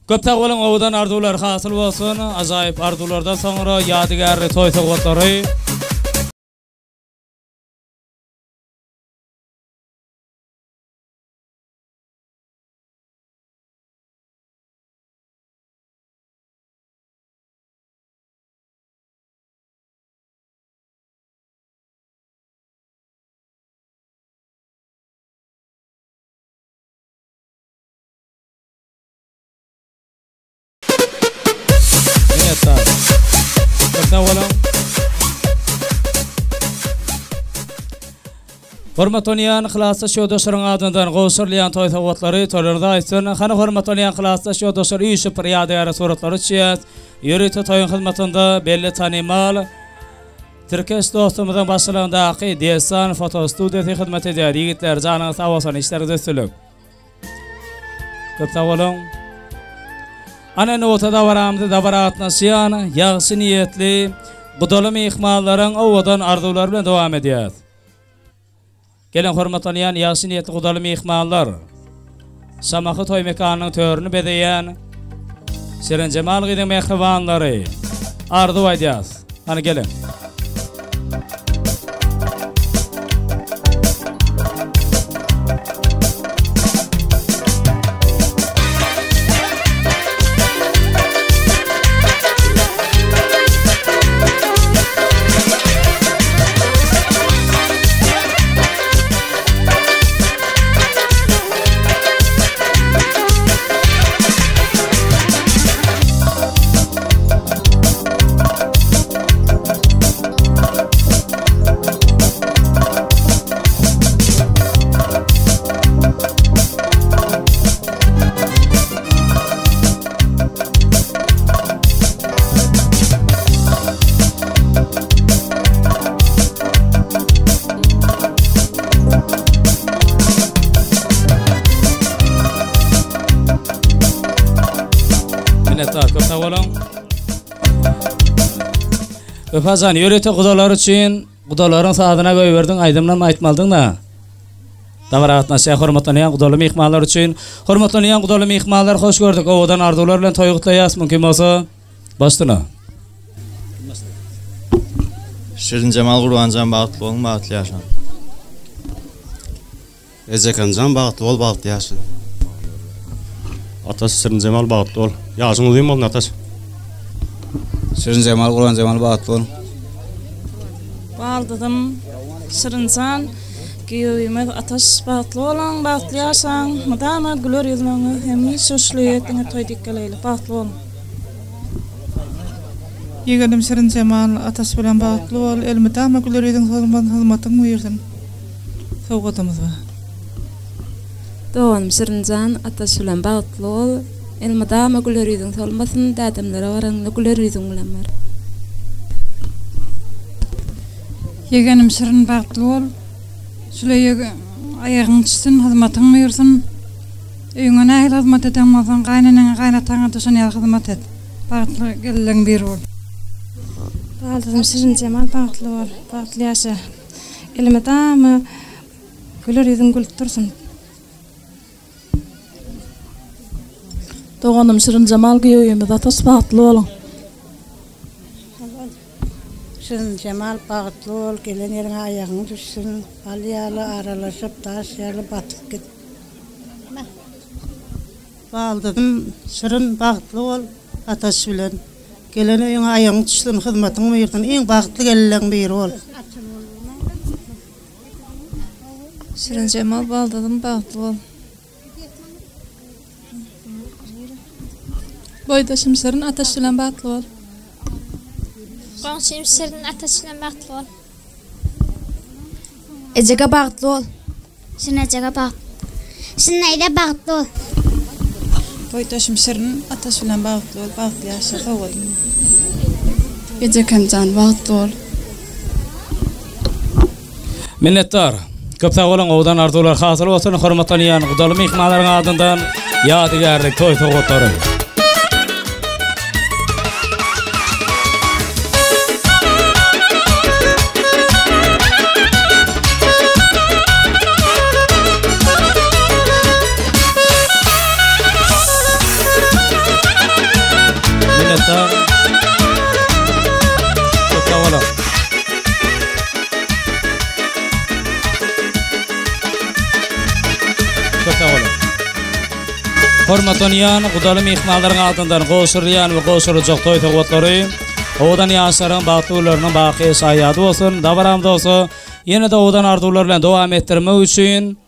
Köpte olan oğudan ardular hasıl olsun, azayip ardulardan sonra yadigarlı toy soğutları. Hormatoniyan klassa şodoşların adından qoşurlayan toy soğutları tolarda aytsın. Xana hormatoniyan klassa şodoşlar uyuşup riyadiyara suratları çiyat. Yürütü toyun xizmatında belli tanimal. Türkeş dostumuzun başçılığındaki Desan fotostudiyası xizmat eder. Yigitler canın sağ olsun, işleriniz ösülük. Köp sağ olun. Ana notada varamdı davaratna siyan, yaxşı niyetli, qudalı mehmanların ovadan arzular bilen devam ediyat. Gelin hormatlayan yaxşı niyetli qudalı mehmanlar, Samaxı toy mekanının törünü bedeyen, Şirin Cemal gidin mehrivanları, arzu ediyat. Hani gelin. Öpazan yörete qudalar üçün qudaların saadına qoyverdin, aydımdan aytmaldın da. Davaratna şey hormatlayan qudalı mehmanlar üçün hormatlayan qudalı mehmanlar hoş gördük. Ovadan arzular bilen toy qutlayas mümkün bolsa baştına. Şirin Cemal Qurban Can Batluol, Batlı yaşam. Ezekan Can Batluol, Batlı yaşam. Ataş Şirin Cemal Batluol. Yaşın uzayım olun Ataş. Şirin Cemal Qurban Cemal Batluol. Baldıdım Şirincan Giyimiz Ataş Batluol'un Batlı yaşam. Madama gülür yüzünü hem şuşluyetine toydik geleyle Batluol. Yeğenim Şirin Cemal Ataş bilen Batluol elmidama gülür yüzünü hizmatın buyursun. Soğutumuz var. Doğan Şirincan Ataş bilen Batluol Elmadama güleridin solmasın dadamlara varanla güleridin ulamar. Yegenim sırın bağıtlı ol. Süleyge ayağın çıksın, hizmetin buyursun. Öğüne nahil hizmet edemezsen kaynanana kaynatana da sana hizmet et. Bağıtlı gelin bir ol. Bağıtlı sırın Cemal bağıtlı ol. Bağıtlı yaşa. Elmadama güleridin gülüp dursun. Doğanım Şirin Cemal giyoyum da tasbağıtlı olun. Şirin Cemal bağıtlı ol, gelen yerin ayağını düşsün, alyalı aralaşıp taş yerli batıp git. Bağıldım, Şirin bağıtlı ol, ataş bilen. Gelen yerin ayağını düşsün, hizmetini buyurdun, en bağıtlı gelen bir ol. Şirin Cemal bağıldım bağıtlı ol. Boydaşım Şirin ataş bilen bağıtlı ol. Qonşum Şirin atasıyla bağıtlı ol. Ecege bağıtlı ol. Şirin ecege bağıtlı. Şirin ayda bağıtlı ol. Boydaşım Şirin ataş bilen bağıtlı ol. Bağıtlı yaşa doğadım. Ecegem can bağıtlı ol. Minnettar. Köpte olan oğdan arzular hasıl olsun, hürmetaniyan, qudalım ihmaların adından yadigarlik toy toğutları. Minnettar. Köpte olan. Hormatoniyan, qudalım ihmalların altından qoşurlayan ve qoşuracaq toy toğutları, oğdan yaşarın bağıtlılarının baqi sayadı olsun, davaramda olsa, yine de oğdan arzularla devam ettirmek için,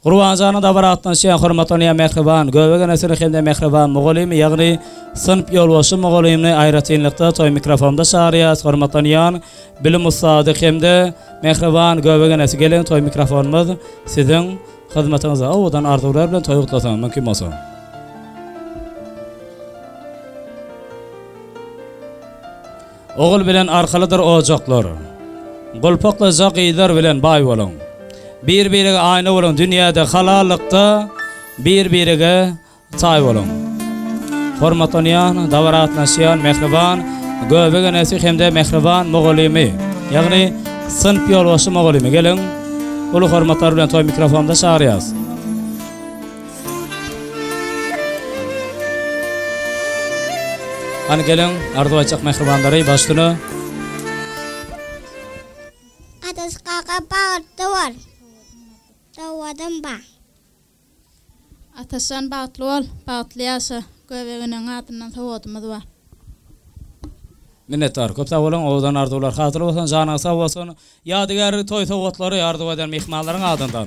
Qurbancanın davaratdan şeyan hormatoniyan mehriban, gövegen esiri xemde mehriban muğulimi, yağni sınıf yolbaşı muğulimini ayratinlikta toy mikrofonda şariyaz, hormatoniyan, bilim ustadı xemde mehriban, gövegen esiri gelin toy mikrofonumuz, sizin xizmetinizde oğdan arzular bilen toy qutlasam mümkün olsun. Oğul bilen arkalıdır ocaklar. Gulpakla zaqidar bilen bay olun. Bir-biriga aynı olun. Dünyada halallıkta bir-biriga tay olun. Hormatoniyan, davaratna şiyan, mehriban, gövegen esi hemde mehriban muğulimi. Yani sınıf yolbaşı muğulimi. Gelin, ulu hormatlar bilen toy mikrofonda şariyaz. Hani gelin, ardu açak mehribanları baştını. Atas kaka bağıtlı ol. Doğadım bağ. Atasan bağıtlı ol, bağıtlı yaşa. Göbeğinin adından doğadım var. Minnettar. Köpte olun, oğdan ardular hatır olsun, canı sağ olsun. Yadigar toy toğutları yardım eden mihmalların adından.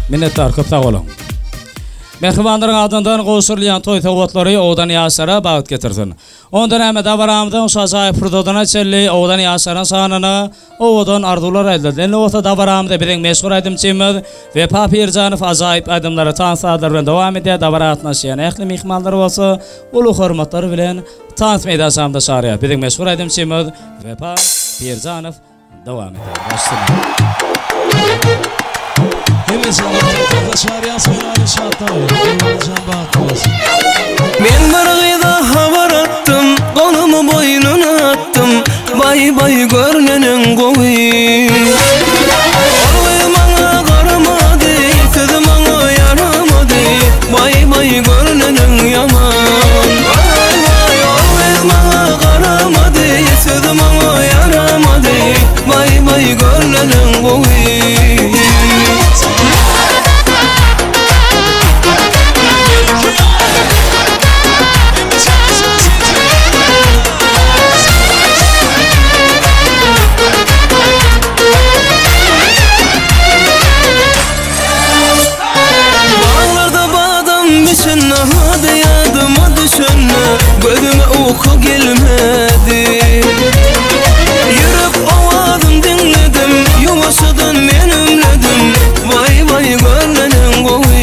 Minnettar köpte olun. Mehribanların adından qoşurlayan toy toğutları oğdan yaşara bağıt getirsin. Ondan hem davaramdan şazayip fırdodana çelli oğdan yaşarın sanını oğdan ardular edildi. Ne olsa davaramda birden meşgul edim çimiz ve Papir Canif azayip adımları tansadırın devam ediyor. Davaratna şiyan ehli mihmalları olsa ulu hürmetleri bilen tans meydasamda şariyat. Birden meşgul edim çimiz ve Papir Canif devam ediyor. Başlayalım. Hepiniz Allah'ın şariyası ve şartları. Ben bir gıyda haber attım, kolumu boynuna attım. Bay bay görnenen koy. Orayı bana karamadı, sözüm bana yaramadı. Bay bay görnenen yaman. Bay bay orayı bana karamadı, sözüm bana yaramadı. uyku gelmedi. Yürüp ovadın dinledim, yuvasıdan men ümledim. Vay vay görlenen goy.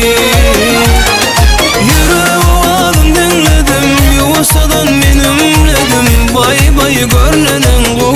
Yürüp ovadın dinledim, yuvasıdan men ümledim. Vay vay görlenen goy.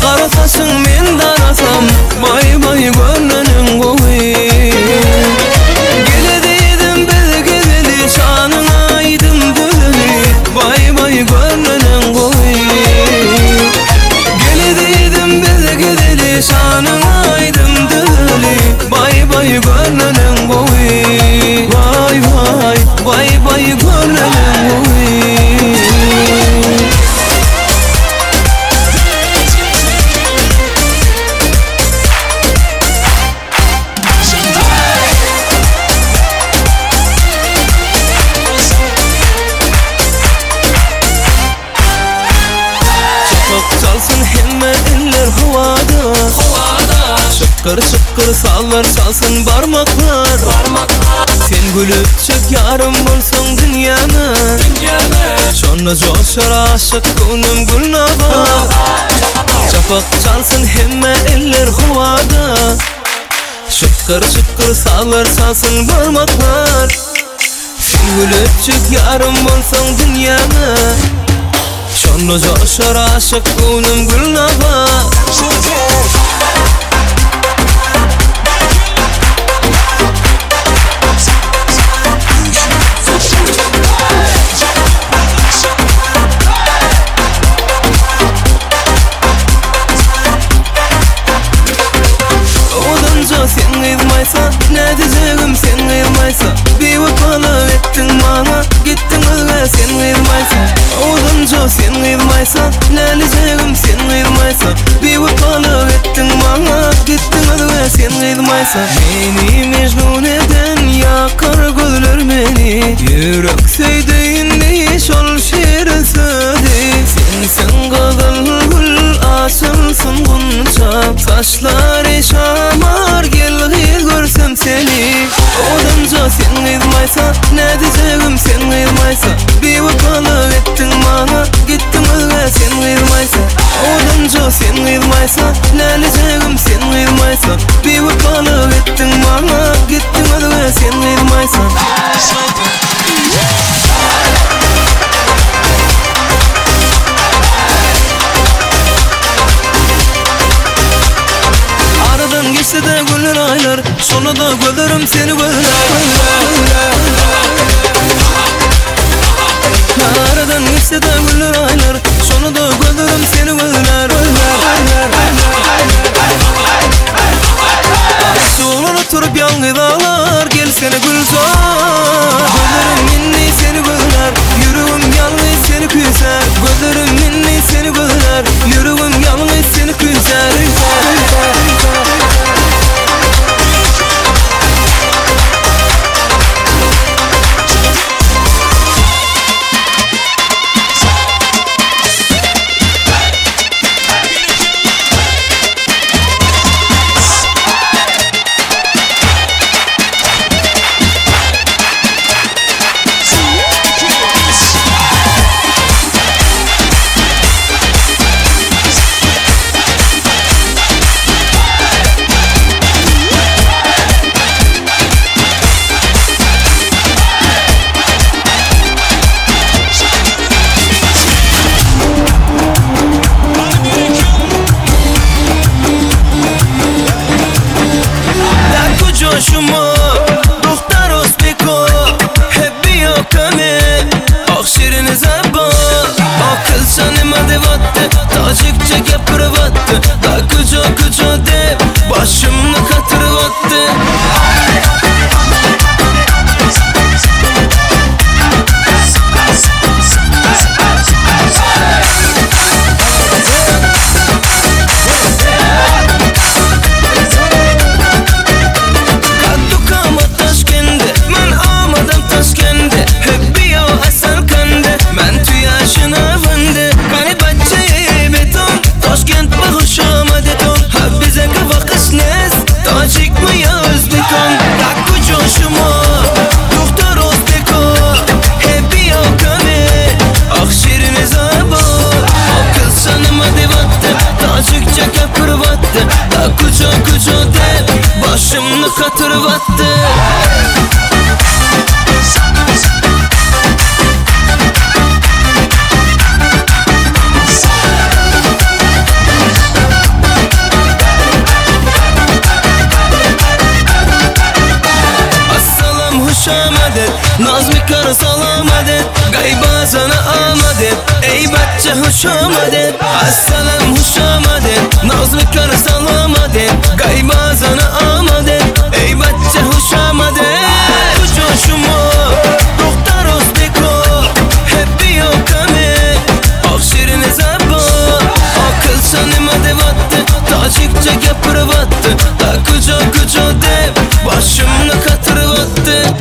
Qarasasın men darasam, bay bay görlenen goy. Geledidim belgeli şanın aydım döleli, bay bay görlenen goy. Geledidim belgeli şanın aydım döleli, bay bay görlenen goy. Vay vay, bay bay görlenen goy. Şıkkır şıkkır sallar salsın barmaklar. Sen gülüp çık yarım bulsun dünyana. Şonna coşar aşık gönlüm gülnaba. Şafak çalsın hemme eller huvada. Şıkkır şıkkır sallar salsın barmaklar. Sen gülüp çık yarım bulsun dünyana. Şonna coşar aşık gönlüm gülnaba. Sen kıyılmaysa, ne diyeceğim sen kıyılmaysa. Bir vakalı ettin bana, gittin özge sen kıyılmaysa. Odunca sen kıyılmaysa, ne diyeceğim sen kıyılmaysa. Bir vakalı ettin bana, gittin özge sen kıyılmaysa. Beni mecnun eden yakar gözler beni. Yürek söylediğinde şol şirin söyledi. Sensin kızıl gül, asılsın gunça. Saçları şamar, gel görsem seni. Odunca sen kıyılmaysa, ne diyeceğim sen kıyılmaysa. Bir vakalı ettin bana, gittin özge sen kıyılmaysa. Odunca sen kıyılmaysa, ne diyeceğim sen kıyılmaysa. Bir vakalı ettin bana, gittin özge sen kıyılmaysa. Aradan geçse de günler aylar, sonra da görürüm seni gözler. Aradan geçse de günler aylar, sonra da görürüm seni gözler. Aşçıoğlunu turup yalnız ağlar, gel seni gülzar. Gözlerim minni seni gözler, yüreğim yalnız seni küser. Gözlerim minni seni gözler, yüreğim yalnız seni küser. kucuşuma Doktor Osbeko hep bir kame Akşirin zaba Akıl sanıma devattı Tacikçe gapırvattı Da kucu kucu de Başımını katırvattı Başımını katırvattı Assalam huşamadet Nazmi karı salamadet Gayba sana amadet Ey bacca huşamadet Assalam huşamadet Nazmi karı salamadet Gayba sana amadet Ey bacca huşamadet Kucuşuma Doktor Osbeko hep bir kame Akşirin zaba Akıl sanıma devattı Tacikçe gapırvattı Da kucu kucu de Başımını katırvattı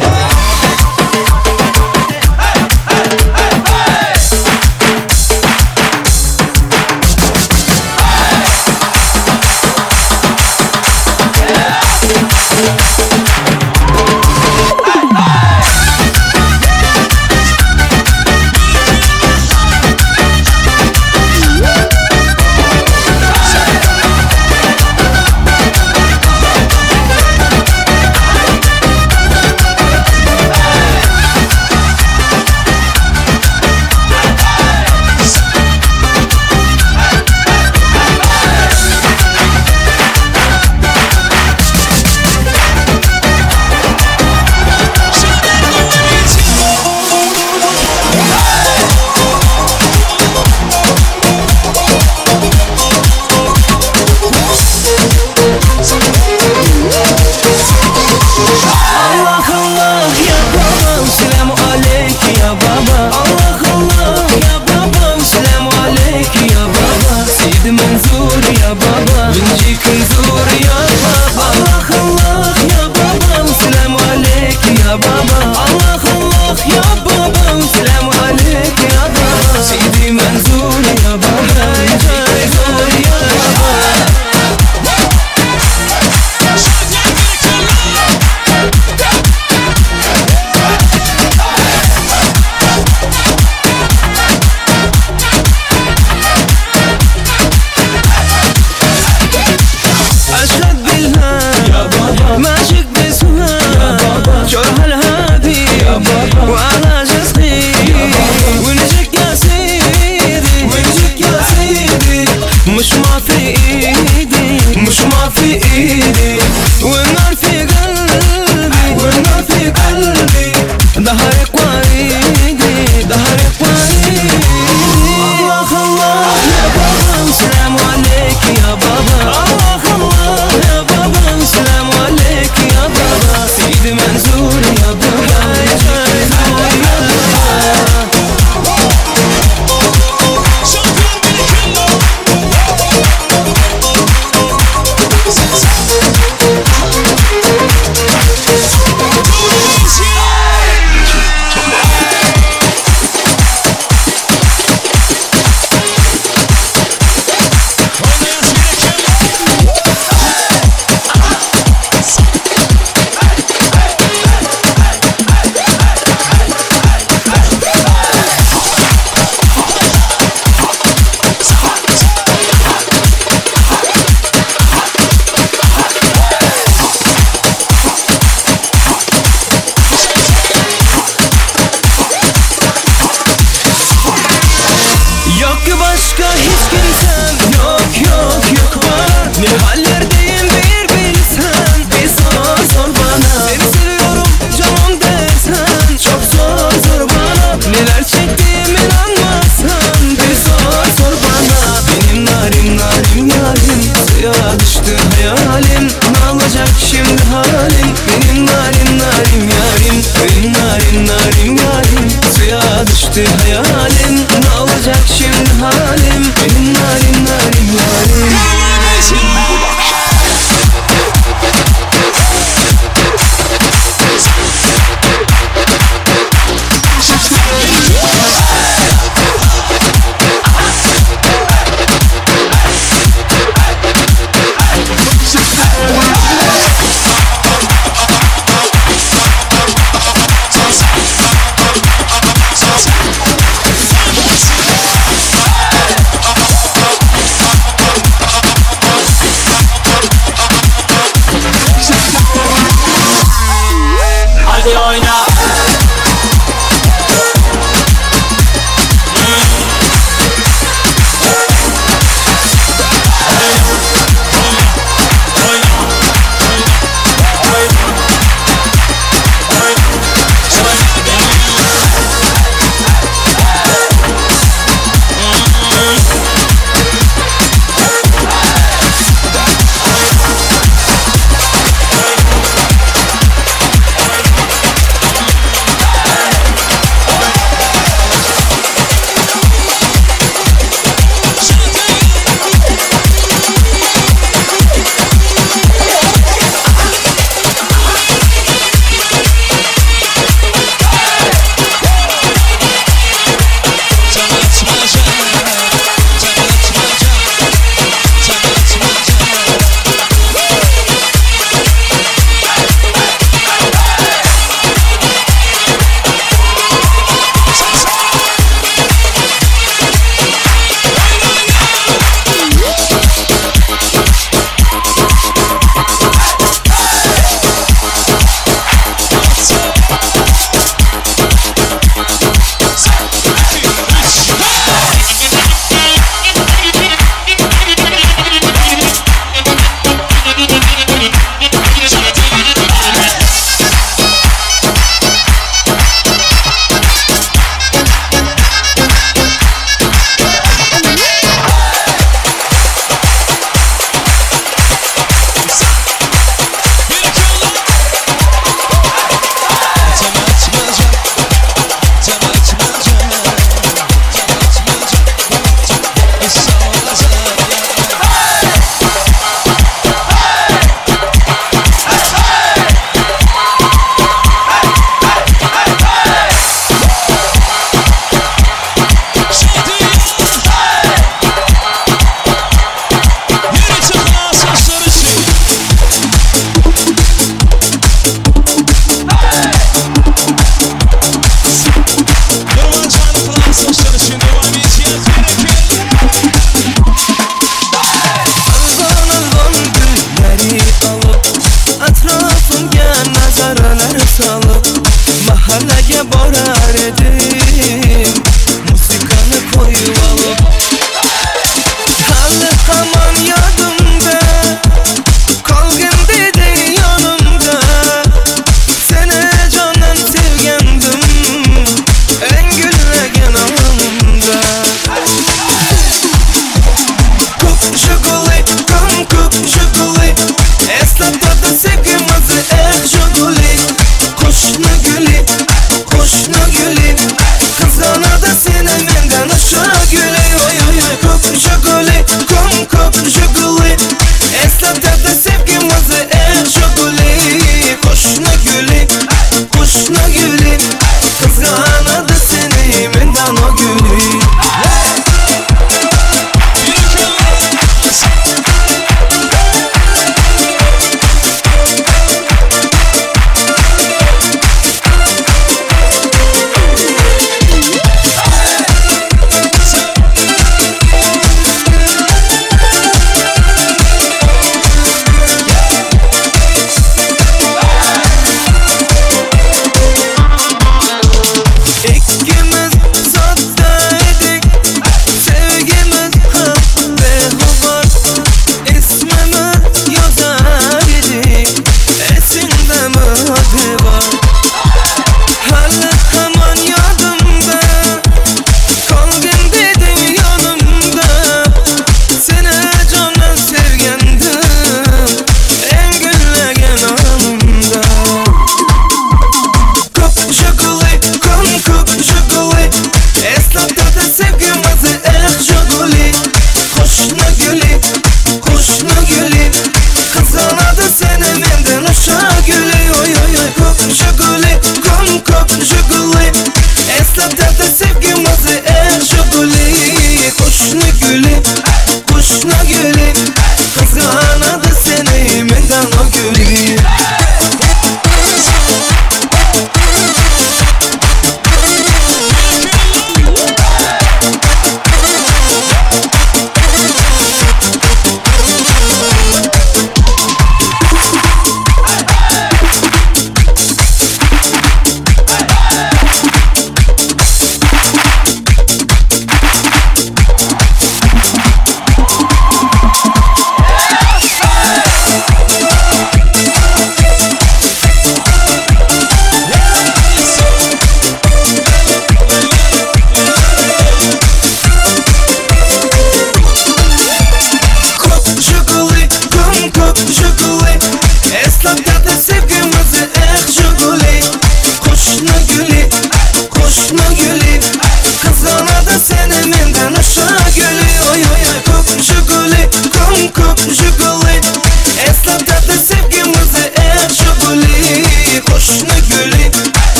halim. Benim narim narim yarim, benim narim narim yarim. Suya düştü hayalim, ne olacak şimdi halim? Benim narim narim yarim.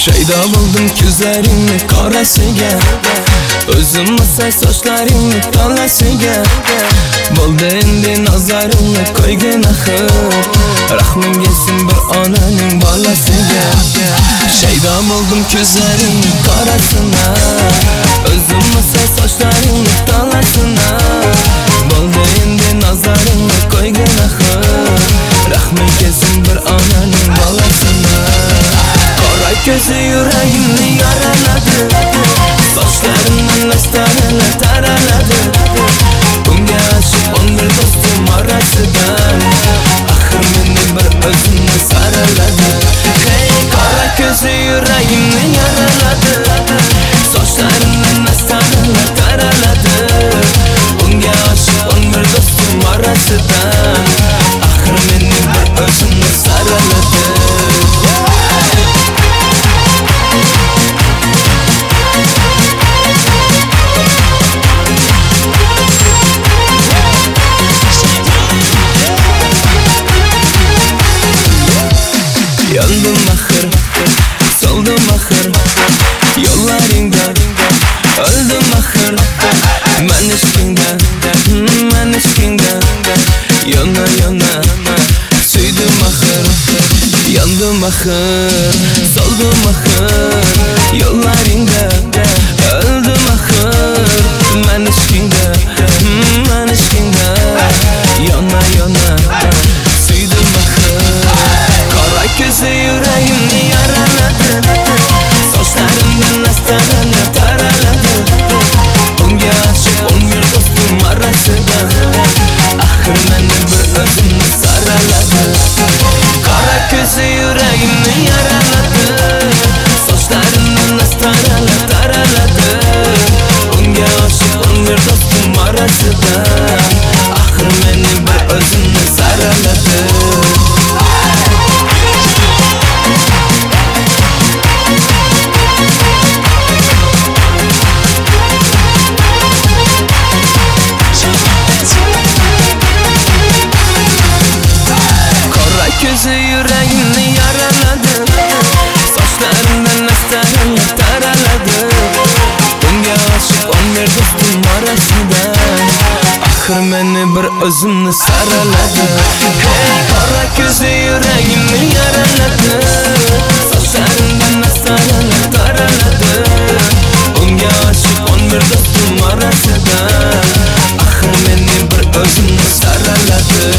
Şeyda buldum gözlerini karasıga Özüm ise saçlarını talasıga Buldu endi nazarını koygun ahır Rahmin gelsin bir ananın balasıga Şeyda buldum gözlerini karasına Özüm ise saçlarını talasına Buldu endi nazarını koygun ahır Rahmin gelsin bir ananın balasına Kara gözü yüreğimni yaraladı Saçlarından astarını taraladı Bunga aşık 11 dostum arasından Ahır beni bir özünü saraladı Hey kara gözü yüreğimni yaraladı Saçlarından astarını taraladı Bunga aşık 11 dostum arasından Ahır beni bir özünü saraladı Yandım ahır, soldum ahır Yollarında öldüm ahır Men eşkinde Yana yana süydüm ahır Yandım ahır, soldum ahır Yollarında öldüm ahır Men eşkinde Yana yana süydüm ahır Kara gözü yüreğimni yaraladı Saçlarımdan astarını taraladı Bunga aşık 11 dostum arasında Ahır beni bir özümü saraladı Kara gözü yüreğimni yaraladı Saçlarımdan astarını taraladı Bunga aşık 11 dostum arasında Ahır beni bir özümü saraladı Gözü yüreğimni yaraladı Saçlarından astarını taraladı Bunga aşık 11 dostum arasında Ahır beni bir özümni saraladı Hey kara gözü yüreğimni yaraladı Saçlarından astarını taraladı Bunga aşık 11 dostum arasında Ahır beni bir özümni saraladı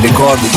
Ricordi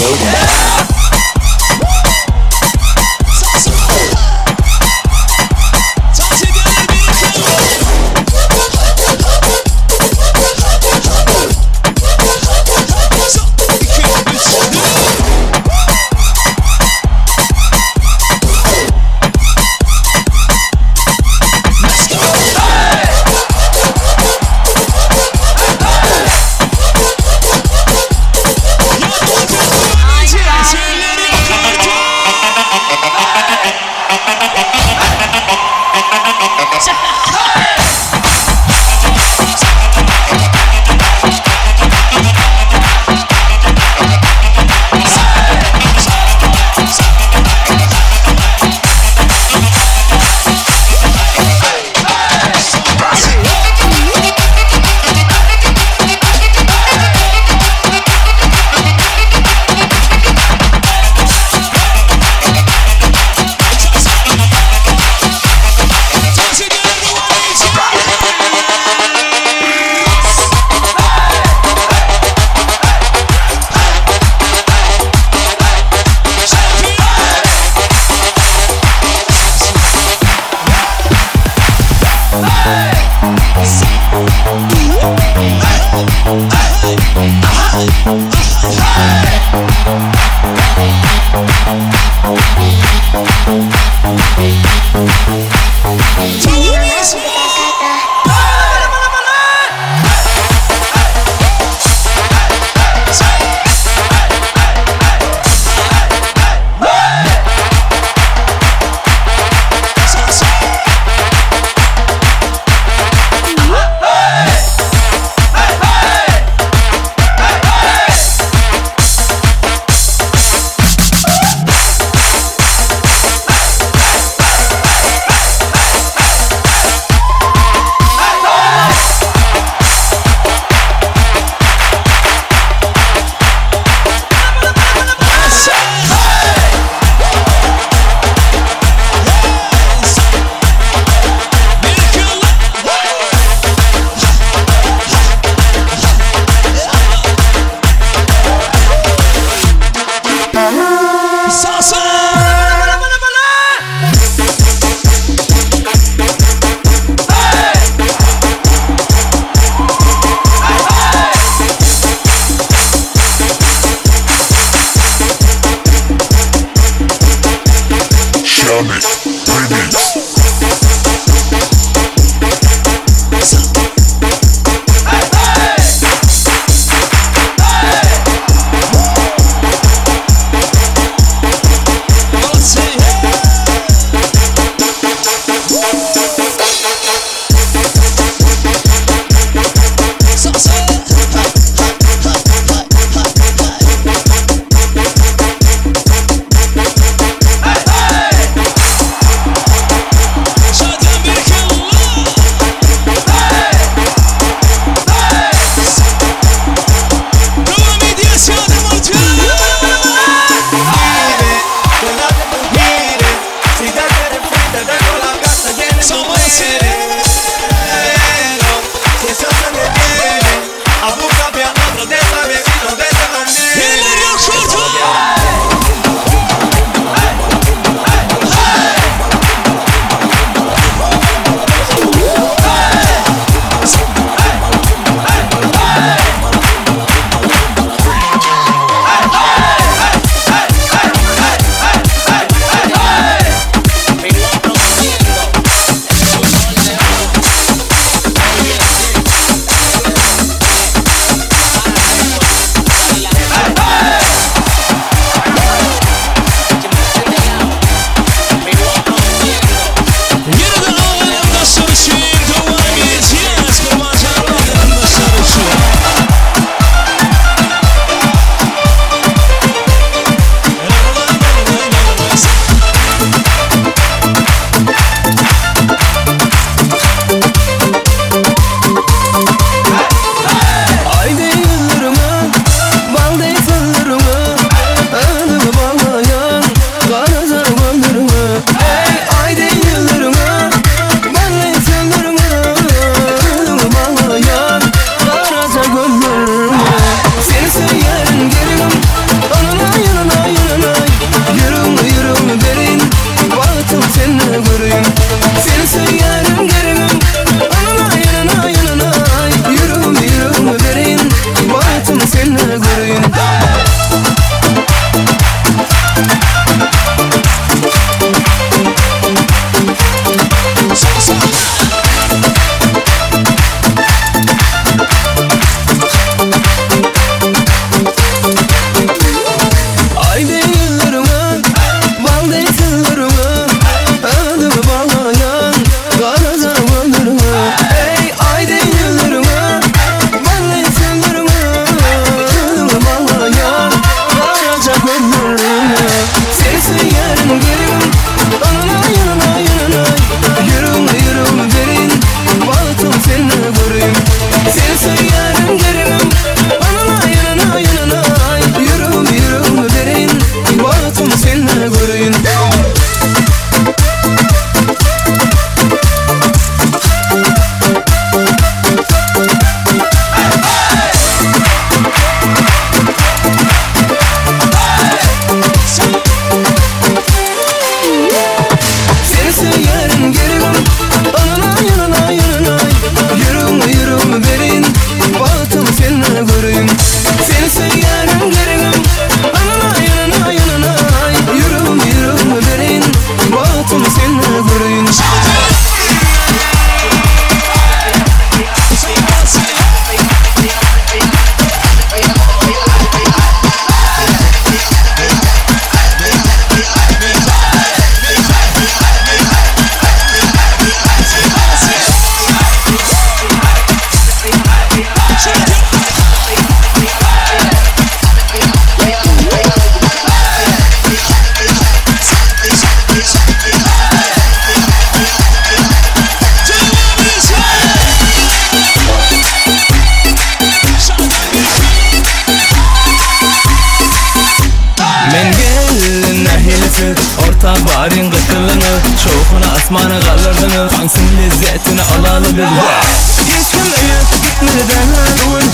asmanı kaldırdınız. Dansın lezzetini alalı bir hiç kim uyup gitmeli değil,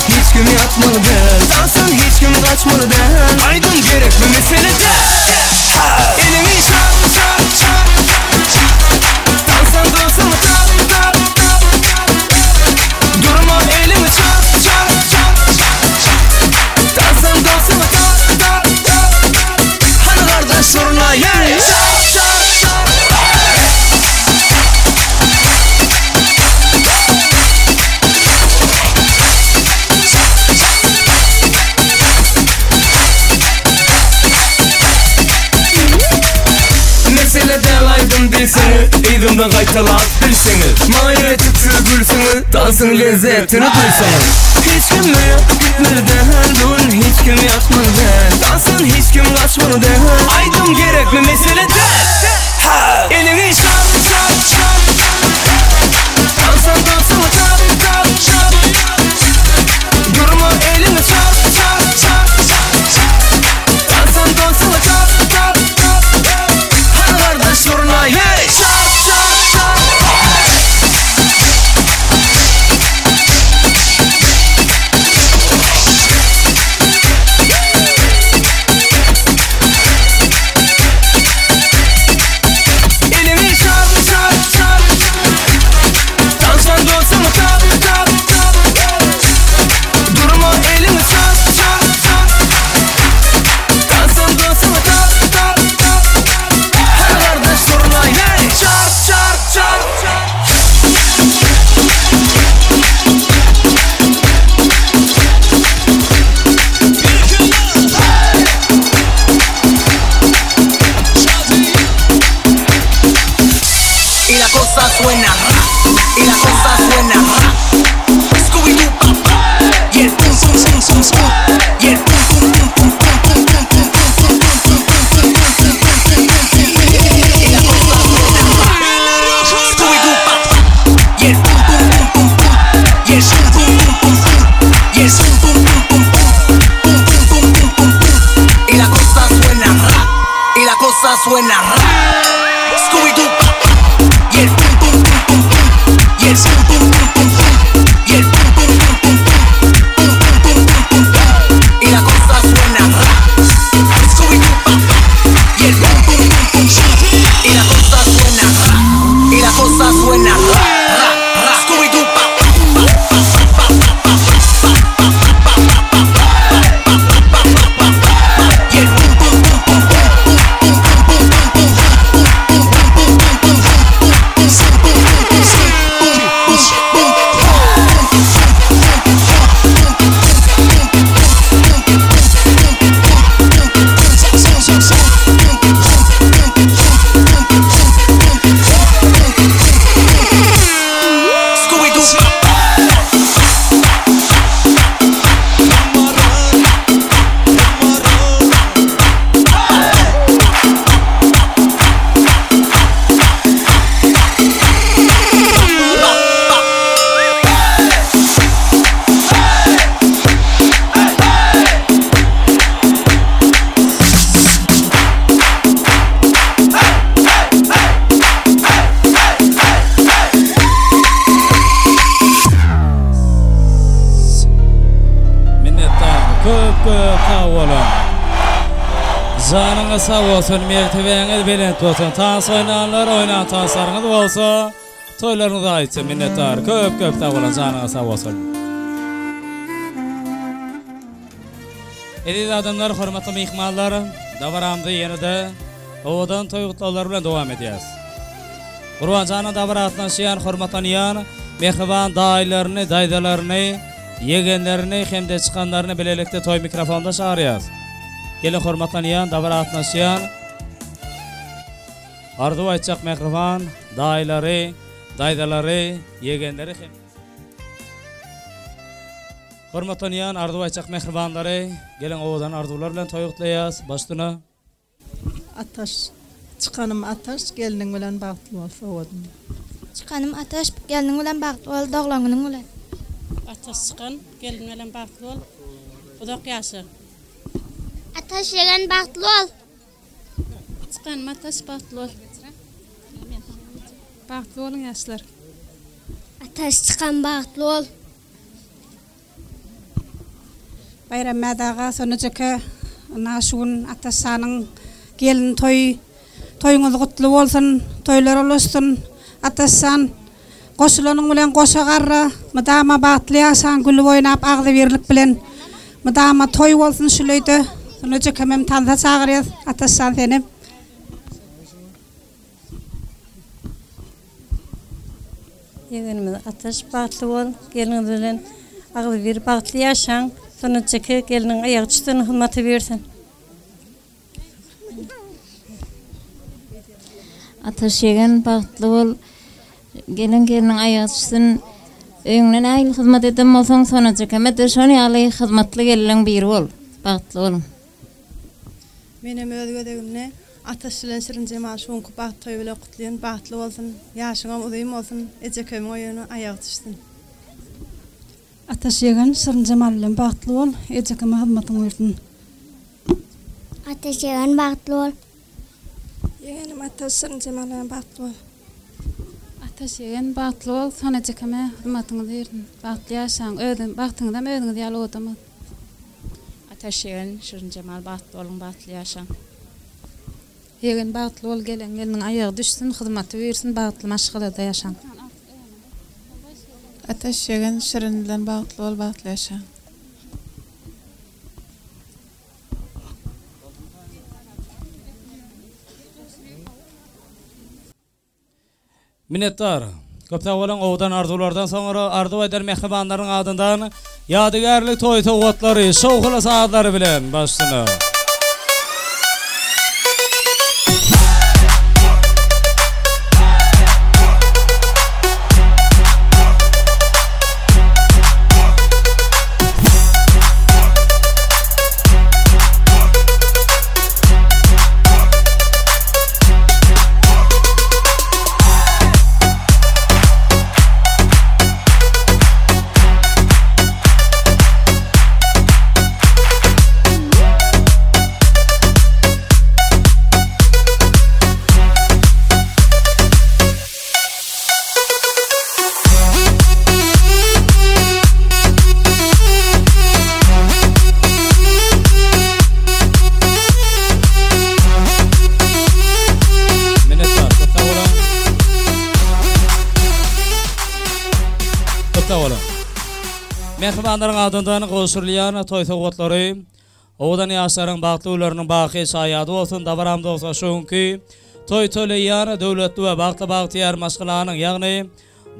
hiç kim yatmalı değil. Dansın hiç kim kaçmalı değil. Aydın gerek bir mesele değil. Elimi çal çal çal. Dansan dansın çal çal. Durma elimi çal çal çal. Dansan dansın çal çal çal. Hani kardeş soruna yer çal çal çal. Bilsiniz, eydimden kaytalat bilsiniz. Maya çıktı gülsünüz, dansın lezzetini duysanız. Hiç kim gitmeli değil, hiç kim yatmalı değil. Dansın hiç kim kaçmalı değil. Aydım gerekli mesele değil. Elini çal çal çal. Dansan dansını çal çal çal. Durma elini çal çal çal. Dansan dansını çal çal çal. Hani kardeş soruna hey çal çal çal. Elimi çal çal çal. Dansan dansını çal çal çal. Durma elini çal çal çal. Dansan dansını çal çal çal. Her kardeş soruna hey çal çal çal çal. Y la cosa suena, y la cosa suena. Scooby-Doo, papá, y el pum pum pum pum pum, y el pum pum pum pum pum pum pum pum pum pum pum pum. Y la cosa suena, Scooby-Doo, papá, y el pum pum pum pum pum, y el pum pum pum pum pum, y el pum pum pum pum pum pum pum pum pum. Y la cosa suena, y la cosa suena, Scooby-Doo, papá. Y el pum pum pum pum pum, y el pum pum pum pum pum, y el pum pum pum pum pum, pum pum pum pum pum. Y la cosa suena Scooby-Doo, papá. Y el pum pum pum pum pum, y la cosa suena y la cosa suena Scooby-Doo, papá. Y el pum pum pum pum pum, pum pum pum pum pum, pum pum pum pum pum. Canına sağ olsun, mertebeğiniz belent olsun. Tans oynanlar, oynan tanslarınız olsa, toylarınız aytsın, minnettar. Köp köp sağ olun, canına sağ olsun. Ediz adamlar, hürmetli mihmanlar, davaramda yenide, ovadan toy kutlular bilen devam edeceğiz. Kurban canı davaratlan şiyan, hürmetaniyan, mehriban dayılarını, daydalarını, yegenlerini, hem de çıkanlarını bilelikte toy mikrofonda çağırıyoruz. Gelin hürmetlaniyan, davaratnaşyan, arzu aytacak mehriban, dayıları, daydaları, yegenleri. Hürmetlaniyan, arzu aytacak mehribanları, gelin ovadan arzular bilen toy kutlayız. Baştına. Ataş, çıkanım Ataş, gelinin bilen bağıtlı olsa ovadım. Çıkanım Ataş, gelinin bilen bağıtlı ol, dağlanının bilen. Ataş çıkan, gelinin bilen bağıtlı ol, udak yaşı. Ataş yegen bağıtlı ol. Çıkan Ataş bağıtlı ol. Bagtlı olun yaşlar. Ataş çıkan bagtlı ol. Bayram madaga sonujaka naşugun atasanın gelin toyuňyz gutly bolsun, toylar olaşsın. Atasan goşulanyň bilen goşa garra, madama bagtly ýaşan gül oýnap agdy berlik bilen madama toy bolsun şuleýdi. Sonujaka mem tanda çagyrýar atasan seni. Yegenimiz ataş bagtly bol, geliniz bilen agdy bir bagtly ýaşaň. Sonujaka geliniň aýagy düşsün, hymmaty bersin. Ataş yegen bagtly bol, geliniň aýagy düşsün, öňünden aýyl hyzmat edem bolsaň sonujaka mede şonu ýaly hyzmatly geliniň biri bol, bagtly bolun. Menem özgedegimne ataş bilen şirin jema şonku bagtly toy bilen gutlaýan bagtly bolsun, ýaşyňam uzaýym bolsun, ejekem oýuny aýagy düşsün. Ataş yegen şirin jema bilen bagtly bol, ejekem hyzmatyň bersin. Ataş yegen bagtly ol. Yegenim ataş şirin jema bilen bagtly ol. Ataş yegen bagtly bol, sonujaka hyzmatyňy bersin. Bagtly ýaşaň, özüň bagtyňyzam özüňiz ýaly otama. Ataş yegen şirin jema bagtly bolun, bagtly ýaşaň. Yegen bagtly bol, geliniň aýagy düşsün, hyzmaty bersin, bagtly maşgalada ýaşaň. Ataş yegen şirin bilen bagtly bol, bagtly ýaşaň. Minnettar. Köpden bolan owdan arzulardan soňra arzu eder mehribanlaryň adyndan ýadygarlyk toý towatlary, şowkly saatlary bilen başlany. Mehribanlaryň adyndan goşurlaýan toý towatlary, owdan ýaşlaryň bagtly ularynyň baky saýady bolsun, dabaramda bolsa şonki toý töleýän döwletli we bagtly maşgalanyň, ýagny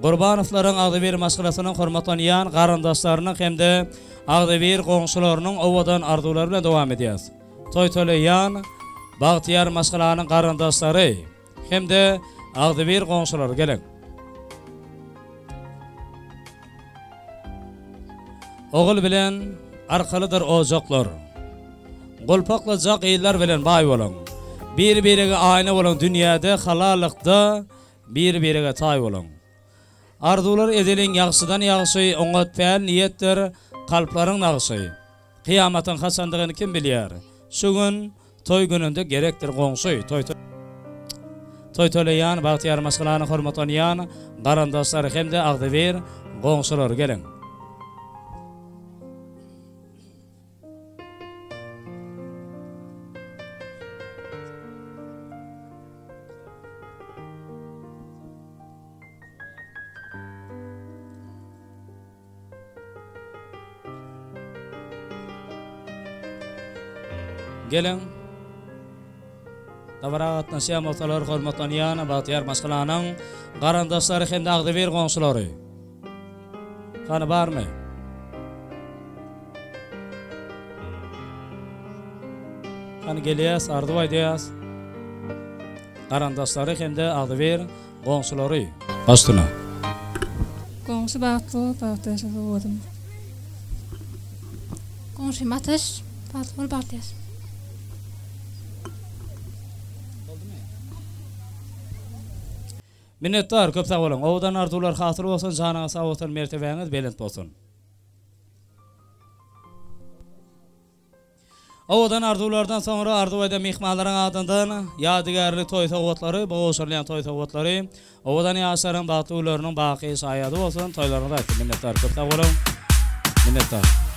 Gurbanowlaryň Agdyber maşgalasynyň hormatlanýan garandaşlarynyň hemde Agdyber goňşularynyň owdan arzulary bilen dowam edýäs. Toý töleýän bagtly maşgalanyň garandaşlary hemde Agdyber goňşulary gelen. Oğul bilen arkalıdır ozaklar. Golpakla jak eýler bilen bay bolan. Bir-birige aýna bolan dünýäde halalykda bir-birige taý bolan. Arzular edilen ýagşydan ýagşy, oňatpän niýetler kalplaryň nagşy. Kıyamatyň hasandygyny kim bilýär? Şu gün toy gününde gerekdir goňşy, toy töleýän bagtyar maşgalany hormatlanýan garandaşlar hemde Agdyber goňşular gelen. Gelen Dabaragatna şämotalar hormatlanýan bagtyar maşgalanyň garandaşlary hemde Agdyber goňşulary. Hany barmy? Hany gelýäs, arzu edýäs. Garandaşlary hemde Agdyber goňşulary. Başdyna. Goňşy bagtly, bagtly bolýar. Goňşy mataş, bagtly bolýar. Minnettar köp sag bolan. Owdan arzular hasyr bolsun, janyňyz sag bolsun, mertebeňiz belent bolsun. Ovadan arzulardan sonra arzu eden mihmanların adından yadigarlı toy tavukları, boğuşurlayan toy tavukları, ovadan yaşaran batı ularının baki sayadı olsun, toylarına da minnettar. Kıpta olun, minnettar.